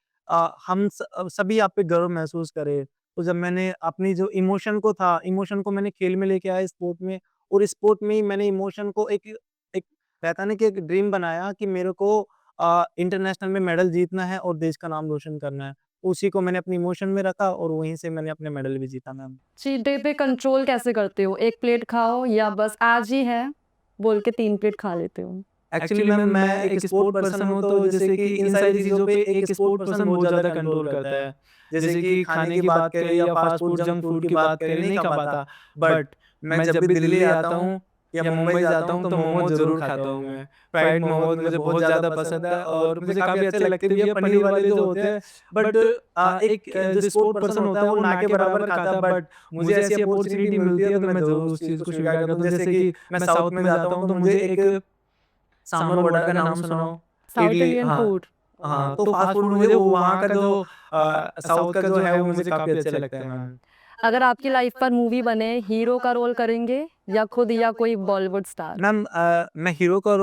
सभी आप पे गर्व महसूस करें। तो जब मैंने अपनी जो इमोशन को था, इमोशन को मैंने खेल में लेके आया स्पोर्ट में, और स्पोर्ट में ही मैंने इमोशन को एक एक रहता है ना कि एक ड्रीम बनाया कि मेरे को इंटरनेशनल में मेडल जीतना है और देश का नाम रोशन करना है। उसी को मैंने अपने इमोशन में रखा और वहीं से मैंने अपने मेडल भी जीता मैम। चीट डे पे कंट्रोल कैसे करते हो? 1 प्लेट खाओ या बस आज ही है बोल के 3 प्लेट खा लेते हो? एक्चुअली मैम मैं एक स्पोर्ट पर्सन हूँ, तो जैसे कि इन सारी चीज़ों पे एक स्पोर्ट पर्सन बहुत ज़्यादा कंट्रोल करता है। जैसे कि खाने की बात करें या फास्ट फूड, जंक फूड की बात करें, नहीं खा पाता। बट मैं जब भी दिल्ली आता हूँ या मुंबई जाता हूँ तो मोमोज़ ज़रूर खाता हूँ मैं। फ्राइड मोमोज़ मुझे बहुत ज़्यादा पसंद है और मुझे काफ़ी अच्छे लगते भी हैं, पनीर वाले जो होते हैं। बट एक जो स्पोर्ट पर्सन होता है वो ना के बराबर खाता है, बट मुझे ऐसी अपॉर्च्युनिटी मिलती है तो मैं ज़रूर उस चीज़ को स्वीकार करता हूँ। जैसे कि मैं साउथ में जाता हूँ तो मुझे एक सांभर वड़ा का नाम सुना हो? साउथ इडली, इंडियन हाँ, फूड। हाँ, तो फास्ट फूड मुझे वो वहाँ का जो साउथ का जो है वो मुझे काफ़ी अच्छे लगते हैं मैम। अगर आपकी लाइफ पर मूवी बने, हीरो का रोल करेंगे या खुद या कोई बॉलीवुड स्टार? मैम मैं हीरो का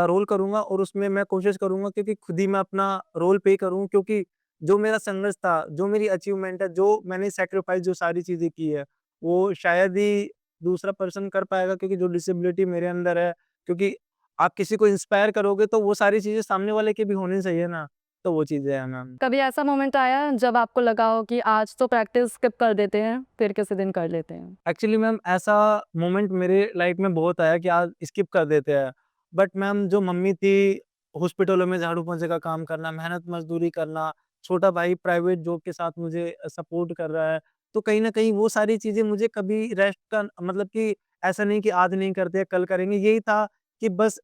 रोल करूँगा और उसमें मैं कोशिश करूँगा कि खुद ही मैं अपना रोल प्ले करूँ, क्योंकि जो मेरा संघर्ष था, जो मेरी अचीवमेंट है, जो मैंने सैक्रिफाइस जो सारी चीज़ें की है, वो शायद ही दूसरा पर्सन कर पाएगा, क्योंकि जो डिसेबिलिटी मेरे अंदर है, क्योंकि आप किसी को इंस्पायर करोगे तो वो सारी चीज़ें सामने वाले की भी होनी चाहिए ना। तो वो चीज़ें हैं मैम। कभी ऐसा मोमेंट आया जब आपको लगा हो कि आज तो प्रैक्टिस स्किप कर देते हैं, फिर किसी दिन कर लेते हैं? एक्चुअली मैम ऐसा मोमेंट मेरे लाइफ में बहुत आया कि आज स्किप कर देते हैं। बट मैम जो मम्मी थी हॉस्पिटलों में झाड़ू-पोंछे का काम करना, मेहनत मज़दूरी करना, छोटा भाई प्राइवेट जॉब के साथ मुझे सपोर्ट कर रहा है। तो कहीं न कहीं वो सारी चीज़ें मुझे कभी रेस्ट का मतलब कि ऐसा नहीं कि आज नहीं करते, कल करेंगे। यही था कि बस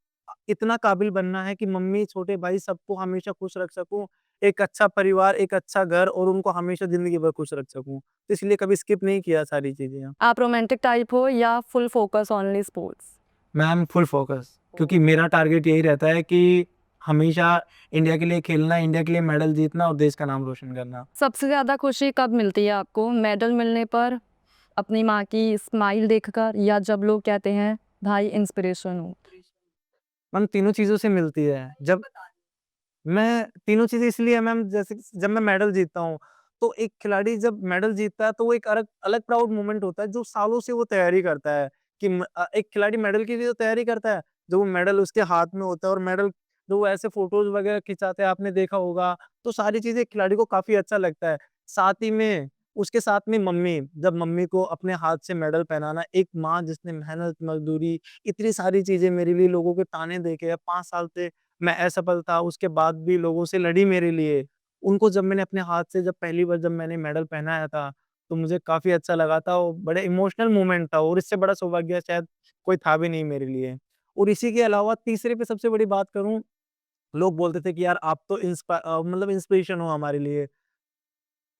इतना काबिल बनना है कि मम्मी, छोटे भाई सबको हमेशा खुश रख सकूँ। एक अच्छा परिवार, एक अच्छा घर और उनको हमेशा ज़िंदगी भर खुश रख सकूँ। तो इसलिए कभी स्किप नहीं किया सारी चीज़ें। आप रोमांटिक टाइप हो या full focus only sports? Ma'am full focus क्योंकि मेरा टारगेट यही रहता है कि हमेशा इंडिया के लिए खेलना, इंडिया के लिए मेडल जीतना और देश का नाम रोशन करना। सबसे ज़्यादा खुशी कब मिलती है आपको? मेडल मिलने पर, अपनी माँ की स्माइल देखकर या जब लोग कहते हैं भाई इंस्पिरेशन हो? मैम तीनों चीज़ों से मिलती है। जब मैं तीनों चीज़ें इसलिए है मैम जैसे कि जब मैं मेडल जीतता हूँ, तो एक खिलाड़ी जब मेडल जीतता है तो वो एक अलग अलग प्राउड मोमेंट होता है जो सालों से वो तैयारी करता है कि एक खिलाड़ी मेडल के लिए तो तैयारी करता है, जो वो मेडल उसके हाथ में होता है और मेडल जो वो ऐसे फ़ोटोज़ वगैरह खिंचाते हैं आपने देखा होगा, तो सारी चीज़ें खिलाड़ी को काफ़ी अच्छा लगता है। साथ ही में उसके साथ में मम्मी, जब मम्मी को अपने हाथ से मेडल पहनाना, एक माँ जिसने मेहनत, मज़दूरी, इतनी सारी चीज़ें मेरे लिए लोगों के ताने देखे हैं, 5 साल से मैं असफल था, उसके बाद भी लोगों से लड़ी मेरे लिए। उनको जब मैंने अपने हाथ से जब पहली बार जब मैंने मेडल पहनाया था, तो मुझे काफ़ी अच्छा लगा था और बड़े इमोशनल मोमेंट था और इससे बड़ा सौभाग्य शायद कोई था भी नहीं मेरे लिए। और इसी के अलावा तीसरे पे सबसे बड़ी बात करूँ, लोग बोलते थे कि यार आप तो मतलब इंस्पिरेशन हो हमारे लिए।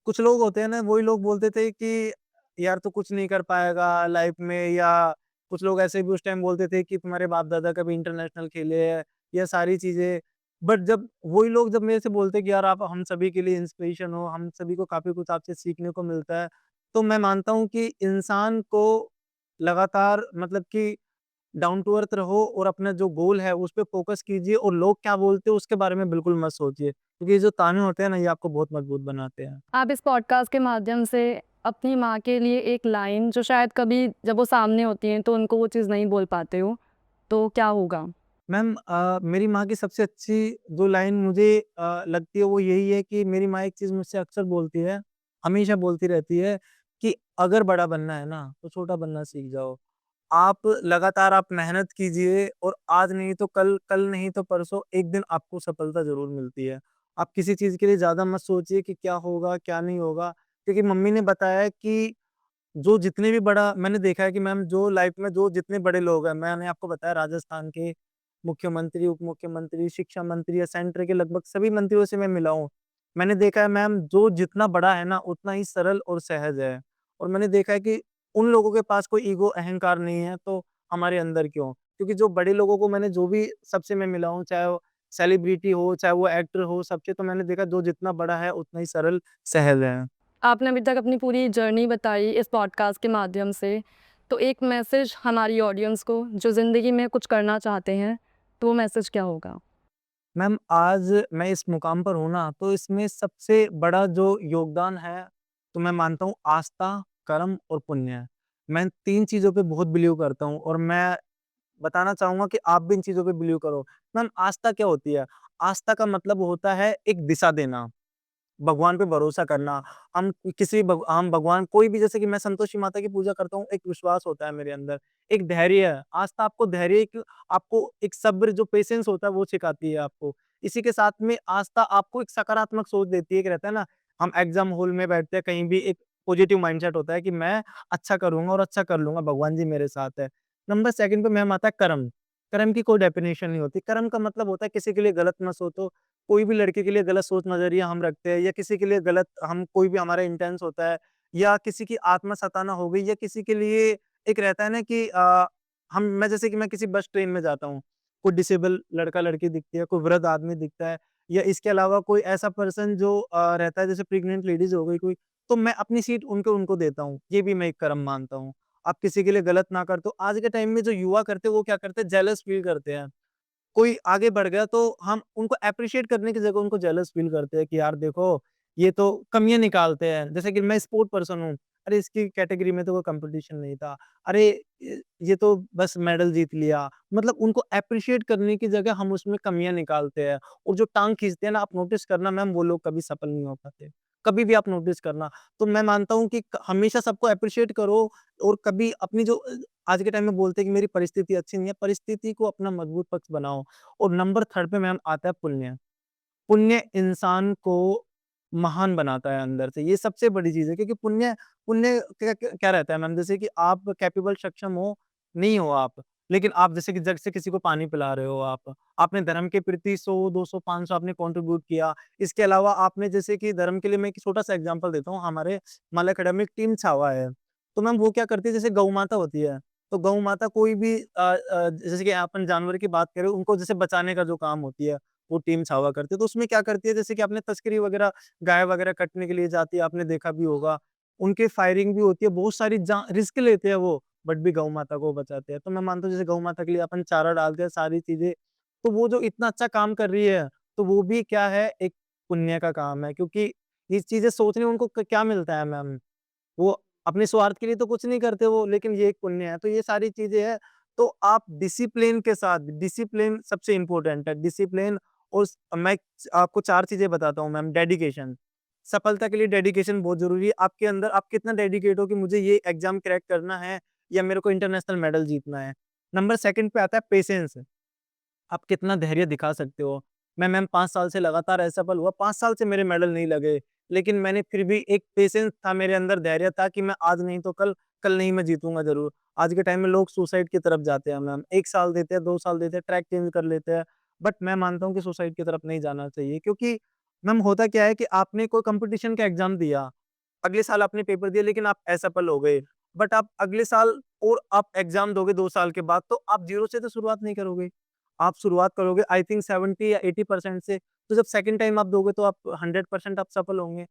कुछ लोग होते हैं ना, वही लोग बोलते थे कि यार तू कुछ नहीं कर पाएगा लाइफ में या कुछ लोग ऐसे भी उस टाइम बोलते थे कि तुम्हारे बाप-दादा कभी इंटरनेशनल खेले हैं, ये सारी चीज़ें। बट जब वही लोग जब मेरे से बोलते हैं कि यार आप हम सभी के लिए इंस्पिरेशन हो, हम सभी को काफ़ी कुछ आपसे सीखने को मिलता है, तो मैं मानता हूँ कि इंसान को लगातार मतलब कि डाउन टू अर्थ रहो और अपना जो गोल है उस पे फ़ोकस कीजिए और लोग क्या बोलते हैं उसके बारे में बिल्कुल मत सोचिए, क्योंकि ये जो ताने होते हैं ना, ये आपको बहुत मजबूत बनाते हैं। आप इस पॉडकास्ट के माध्यम से अपनी माँ के लिए एक लाइन जो शायद कभी जब वो सामने होती हैं तो उनको वो चीज़ नहीं बोल पाते हो, तो क्या होगा? मैम मेरी माँ की सबसे अच्छी 2 लाइन मुझे लगती है वो यही है कि मेरी माँ एक चीज़ मुझसे अक्सर बोलती है, हमेशा बोलती रहती है कि अगर बड़ा बनना है ना, तो छोटा बनना सीख जाओ। आप लगातार आप मेहनत कीजिए और आज नहीं तो कल, कल नहीं तो परसों एक दिन आपको सफलता ज़रूर मिलती है। आप किसी चीज़ के लिए ज़्यादा मत सोचिए कि क्या होगा, क्या नहीं होगा, क्योंकि मम्मी ने बताया है कि जो जितने भी बड़ा मैंने देखा है कि मैम जो लाइफ में जो जितने बड़े लोग हैं, मैंने आपको बताया राजस्थान के मुख्यमंत्री, उप मुख्यमंत्री, शिक्षा मंत्री या सेंटर के लगभग सभी मंत्रियों से मैं मिला हूँ। मैंने देखा है मैम जो जितना बड़ा है ना, उतना ही सरल और सहज है। और मैंने देखा है कि उन लोगों के पास कोई ईगो, अहंकार नहीं है, तो हमारे अंदर क्यों? क्योंकि जो बड़े लोगों को मैंने जो भी सबसे मैं मिला हूँ, चाहे वो सेलिब्रिटी हो, चाहे वो एक्टर हो, सबसे तो मैंने देखा जो जितना बड़ा है, उतना ही सरल, सहज है। आपने अभी तक अपनी पूरी जर्नी बताई इस पॉडकास्ट के माध्यम से, तो एक मैसेज हमारी ऑडियंस को जो ज़िंदगी में कुछ करना चाहते हैं, तो वो मैसेज क्या होगा? मैम आज मैं इस मुकाम पर हूँ ना, तो इसमें सबसे बड़ा जो योगदान है, तो मैं मानता हूँ आस्था, कर्म और पुण्य। मैं 3 चीज़ों पे बहुत बिलीव करता हूँ और मैं बताना चाहूँगा कि आप भी इन चीज़ों पे बिलीव करो। मैम आस्था क्या होती है? आस्था का मतलब होता है एक दिशा देना। भगवान पे भरोसा करना। हम भगवान कोई भी जैसे कि मैं संतोषी माता की पूजा करता हूँ, एक विश्वास होता है मेरे अंदर, एक धैर्य है। आस्था आपको धैर्य आपको एक सब्र जो पेशेंस होता है वो सिखाती है आपको। इसी के साथ में आस्था आपको एक सकारात्मक सोच देती है, एक रहता है ना, हम एग्ज़ाम हॉल में बैठते हैं कहीं भी एक पॉजिटिव माइंडसेट होता है कि मैं अच्छा करूँगा और अच्छा कर लूँगा, भगवान जी मेरे साथ है। नंबर 2 पे मैम आता है कर्म। कर्म की कोई डेफिनिशन नहीं होती। कर्म का मतलब होता है किसी के लिए गलत ना सोचो, कोई भी लड़के के लिए गलत सोच नज़रिया हम रखते हैं या किसी के लिए गलत हम कोई भी हमारा इंटेंस होता है या किसी की आत्मा सताना हो गई या किसी के लिए एक रहता है ना कि मैं जैसे कि मैं किसी बस ट्रेन में जाता हूँ, कोई डिसेबल लड़का-लड़की दिखती है, कोई वृद्ध आदमी दिखता है या इसके अलावा कोई ऐसा पर्सन जो रहता है जैसे प्रेग्नेंट लेडीज़ हो गई कोई, तो मैं अपनी सीट उनको उनको देता हूँ। ये भी मैं एक कर्म मानता हूँ। आप किसी के लिए गलत ना कर तो आज के टाइम में जो युवा करते हैं वो क्या करते हैं जेलस फील करते हैं। कोई आगे बढ़ गया तो हम उनको एप्रिशिएट करने की जगह उनको जेलस फील करते हैं कि यार देखो, ये तो कमियाँ निकालते हैं। जैसे कि मैं स्पोर्ट पर्सन हूँ, अरे इसकी कैटेगरी में तो कोई कॉम्पिटिशन नहीं था। अरे ये तो बस मेडल जीत लिया। मतलब उनको एप्रिशिएट करने की जगह हम उसमें कमियाँ निकालते हैं और जो टाँग खींचते हैं ना, आप नोटिस करना मैम, वो लोग कभी सफल नहीं हो पाते। कभी भी आप नोटिस करना। तो मैं मानता हूँ कि क हमेशा सबको एप्रिशिएट करो और कभी अपनी जो आज के टाइम में बोलते हैं कि मेरी परिस्थिति अच्छी नहीं है, परिस्थिति को अपना मजबूत पक्ष बनाओ। और नंबर 3 पे मैम आता है पुण्य। पुण्य इंसान को महान बनाता है अंदर से, ये सबसे बड़ी चीज़ है क्योंकि पुण्य पुण्य क्या क्या क्या रहता है मैम, जैसे कि आप कैपेबल सक्षम हो, नहीं हो आप, लेकिन आप जैसे कि जग से किसी को पानी पिला रहे हो आप, आपने धर्म के प्रति 100, 200, 500 आपने कंट्रीब्यूट किया। इसके अलावा आपने जैसे कि धर्म के लिए मैं एक छोटा-सा एग्ज़ाम्पल देता हूँ, हमारे माल एकेडमी टीम छावा है, तो मैम वो क्या करती है, जैसे गौ माता होती है, तो गौ माता कोई भी जैसे कि अपन जानवर की बात करें, उनको जैसे बचाने का जो काम होती है, वो टीम छावा करती है। तो उसमें क्या करती है, जैसे कि आपने तस्करी वगैरह गाय वगैरह कटने के लिए जाती है, आपने देखा भी होगा। उनकी फायरिंग भी होती है, बहुत सारी जा रिस्क लेते हैं वो, बट भी गौ माता को बचाते हैं। तो मैं मानता हूँ जैसे गौ माता के लिए अपन चारा डालते हैं, सारी चीज़ें, तो वो जो इतना अच्छा काम कर रही है, तो वो भी क्या है, एक पुण्य का काम है क्योंकि ये चीज़ें सोचने उनको क क्या मिलता है मैम? वो अपने स्वार्थ के लिए तो कुछ नहीं करते वो, लेकिन ये एक पुण्य है। तो ये सारी चीज़ें हैं, तो आप डिसिप्लिन के साथ, डिसिप्लिन सबसे इम्पोर्टेंट है। डिसिप्लिन और मैं आपको 4 चीज़ें बताता हूँ मैम, डेडिकेशन। सफलता के लिए डेडिकेशन बहुत ज़रूरी है। आपके अंदर आप कितना डेडिकेट हो कि मुझे ये एग्ज़ाम क्रैक करना है या मेरे को इंटरनेशनल मेडल जीतना है। नंबर 2 पे आता है पेशेंस। आप कितना धैर्य दिखा सकते हो। मैं मैम 5 साल से लगातार असफल हुआ, 5 साल से मेरे मेडल नहीं लगे, लेकिन मैंने फिर भी एक पेशेंस था मेरे अंदर, धैर्य था कि मैं आज नहीं तो कल, कल नहीं मैं जीतूँगा ज़रूर। आज के टाइम में लोग सुसाइड की तरफ जाते हैं मैम, 1 साल देते हैं, 2 साल देते हैं, ट्रैक चेंज कर लेते हैं, बट मैं मानता हूँ कि सुसाइड की तरफ नहीं जाना चाहिए क्योंकि मैम होता क्या है कि आपने कोई कॉम्पिटिशन का एग्ज़ाम दिया, अगले साल आपने पेपर दिया लेकिन आप असफल हो गए, बट आप अगले साल और आप एग्ज़ाम दोगे 2 साल के बाद, तो आप ज़ीरो से तो शुरुआत नहीं करोगे। आप शुरुआत करोगे आई थिंक 70 या 80% से, तो जब सेकंड टाइम आप दोगे तो आप 100% आप सफल होंगे।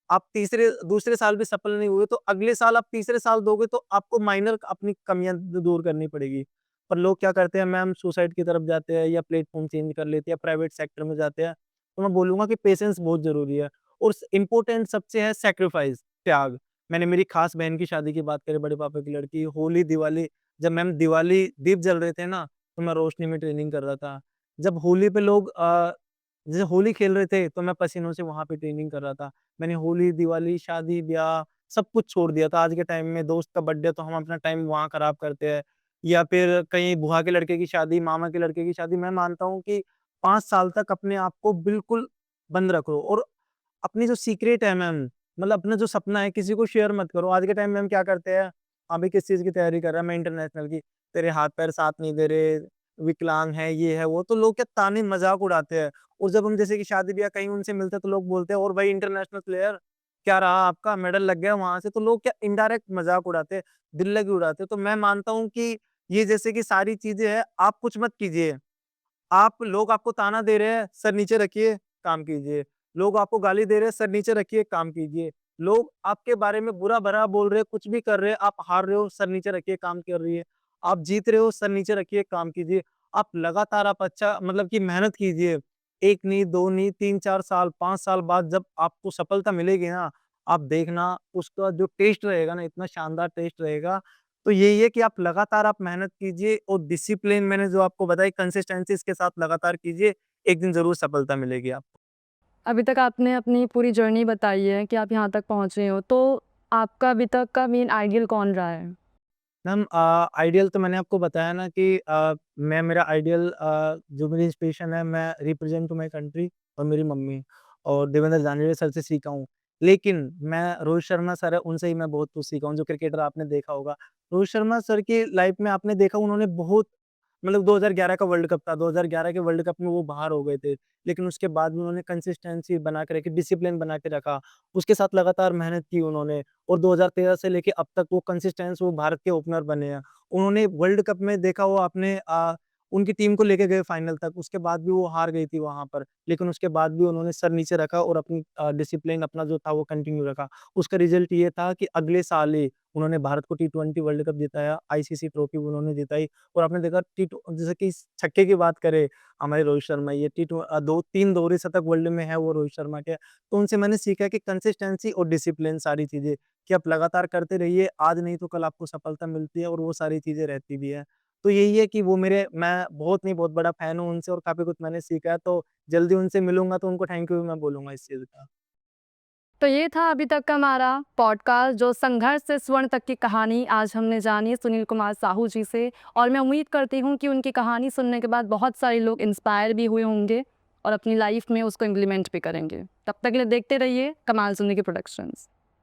आप तीसरे दूसरे साल भी सफल नहीं हुए तो अगले साल आप तीसरे साल दोगे तो आपको माइनर अपनी कमियाँ दूर करनी पड़ेगी। पर लोग क्या करते हैं मैम, सुसाइड की तरफ जाते हैं या प्लेटफ़ॉर्म चेंज कर लेते हैं, प्राइवेट सेक्टर में जाते हैं। तो मैं बोलूँगा कि पेशेंस बहुत ज़रूरी है और स इम्पोर्टेंट सबसे है सैक्रिफाइस, त्याग। मैंने मेरी खास बहन की शादी की बात करें, बड़े पापा की लड़की, होली, दिवाली, जब मैम दिवाली दीप जल रहे थे ना, तो मैं रोशनी में ट्रेनिंग कर रहा था। जब होली पे लोग जैसे होली खेल रहे थे, तो मैं पसीनों से वहाँ पे ट्रेनिंग कर रहा था। मैंने होली, दिवाली, शादी-ब्याह सब कुछ छोड़ दिया था। आज के टाइम में दोस्त का बर्थडे तो हम अपना टाइम वहाँ खराब करते हैं या फिर कहीं बुआ के लड़के की शादी, मामा के लड़के की शादी। मैं मानता हूँ कि 5 साल तक अपने आप को बिल्कुल बंद रखो और अपनी जो सीक्रेट है मैम, मतलब अपना जो सपना है किसी को शेयर मत करो। आज के टाइम में हम क्या करते हैं, अभी किस चीज़ की तैयारी कर रहा है, मैं इंटरनेशनल की, तेरे हाथ-पैर साथ नहीं दे रहे, विकलांग है, ये है, वो, तो लोग क्या ताने मज़ाक उड़ाते हैं। और जब हम जैसे कि शादी-ब्याह कहीं उनसे मिलते हैं तो लोग बोलते हैं, और भाई इंटरनेशनल प्लेयर, क्या रहा आपका? मेडल लग गया वहाँ से, तो लोग क्या इनडायरेक्ट मज़ाक उड़ाते हैं, दिल लगी उड़ाते हैं। तो मैं मानता हूँ कि ये जैसे कि सारी चीज़ें हैं, आप कुछ मत कीजिए। आप लोग आपको ताना दे रहे हैं, सर नीचे रखिए, काम कीजिए। लोग आपको गाली दे रहे हैं, सर नीचे रखिए, काम कीजिए। लोग आपके बारे में बुरा-भला बोल रहे हैं, कुछ भी कर रहे हैं, आप हार रहे हो, सर नीचे रखिए, काम कर रही है। आप जीत रहे हो, सर नीचे रखिए, काम कीजिए। आप लगातार आप अच्छा मतलब कि मेहनत कीजिए। 1 नहीं, 2 नहीं, 3-4 साल, 5 साल बाद जब आपको सफलता मिलेगी ना, आप देखना उसका जो टेस्ट रहेगा ना, इतना शानदार टेस्ट रहेगा। तो यही है कि आप लगातार आप मेहनत कीजिए और डिसिप्लिन मैंने जो आपको बताई कंसिस्टेंसी इसके साथ लगातार कीजिए, एक दिन ज़रूर सफलता मिलेगी आपको। अभी तक आपने अपनी पूरी जर्नी बताई है कि आप यहाँ तक पहुँचे हो, तो आपका अभी तक का मेन आइडियल कौन रहा है? मैम आइडियल तो मैंने आपको बताया ना कि मैं मेरा आइडियल जो मेरी इंस्पिरेशन है, मैं रिप्रेजेंट टू माय कंट्री और मेरी मम्मी और देवेंद्र जानवी सर से सीखा हूँ। लेकिन मैं रोहित शर्मा सर है, उनसे ही मैं बहुत कुछ सीखा हूँ, जो क्रिकेटर आपने देखा होगा। रोहित शर्मा सर की लाइफ में आपने देखा उन्होंने बहुत मतलब 2011 का वर्ल्ड कप था, 2011 के वर्ल्ड कप में वो बाहर हो गए थे। लेकिन उसके बाद भी उन्होंने कंसिस्टेंसी बना के रखी, डिसिप्लिन बना के रखा। उसके साथ लगातार मेहनत की उन्होंने और 2013 से लेके अब तक वो कंसिस्टेंस वो भारत के ओपनर बने हैं। उन्होंने वर्ल्ड कप में देखा हो आपने उनकी टीम को लेके गए फाइनल तक, उसके बाद भी वो हार गई थी वहाँ पर। लेकिन उसके बाद भी उन्होंने सर नीचे रखा और अपनी डिसिप्लिन अपना जो था वो कंटिन्यू रखा। उसका रिज़ल्ट ये था कि अगले साल ही उन्होंने भारत को टी20 वर्ल्ड कप जिताया, आईसीसी ट्रॉफी उन्होंने जिताई और आपने देखा जैसे कि छक्के की बात करें हमारे रोहित शर्मा ये 2-3 दोहरे शतक वर्ल्ड में है वो रोहित शर्मा के। तो उनसे मैंने सीखा कि कंसिस्टेंसी और डिसिप्लिन सारी चीज़ें कि आप लगातार करते रहिए, आज नहीं तो कल आपको सफलता मिलती है और वो सारी चीज़ें रहती भी है। तो यही है कि वो मेरे मैं बहुत नहीं बहुत बड़ा फ़ैन हूँ उनसे और काफ़ी कुछ मैंने सीखा है, तो जल्दी उनसे मिलूँगा तो उनको थैंक यू भी मैं बोलूँगा इस चीज़ का। तो ये था अभी तक का हमारा पॉडकास्ट जो संघर्ष से स्वर्ण तक की कहानी आज हमने जानी सुनील कुमार साहू जी से। और मैं उम्मीद करती हूँ कि उनकी कहानी सुनने के बाद बहुत सारे लोग इंस्पायर भी हुए होंगे और अपनी लाइफ में उसको इम्प्लीमेंट भी करेंगे। तब तक के लिए देखते रहिए कमाल जिंदगी प्रोडक्शंस।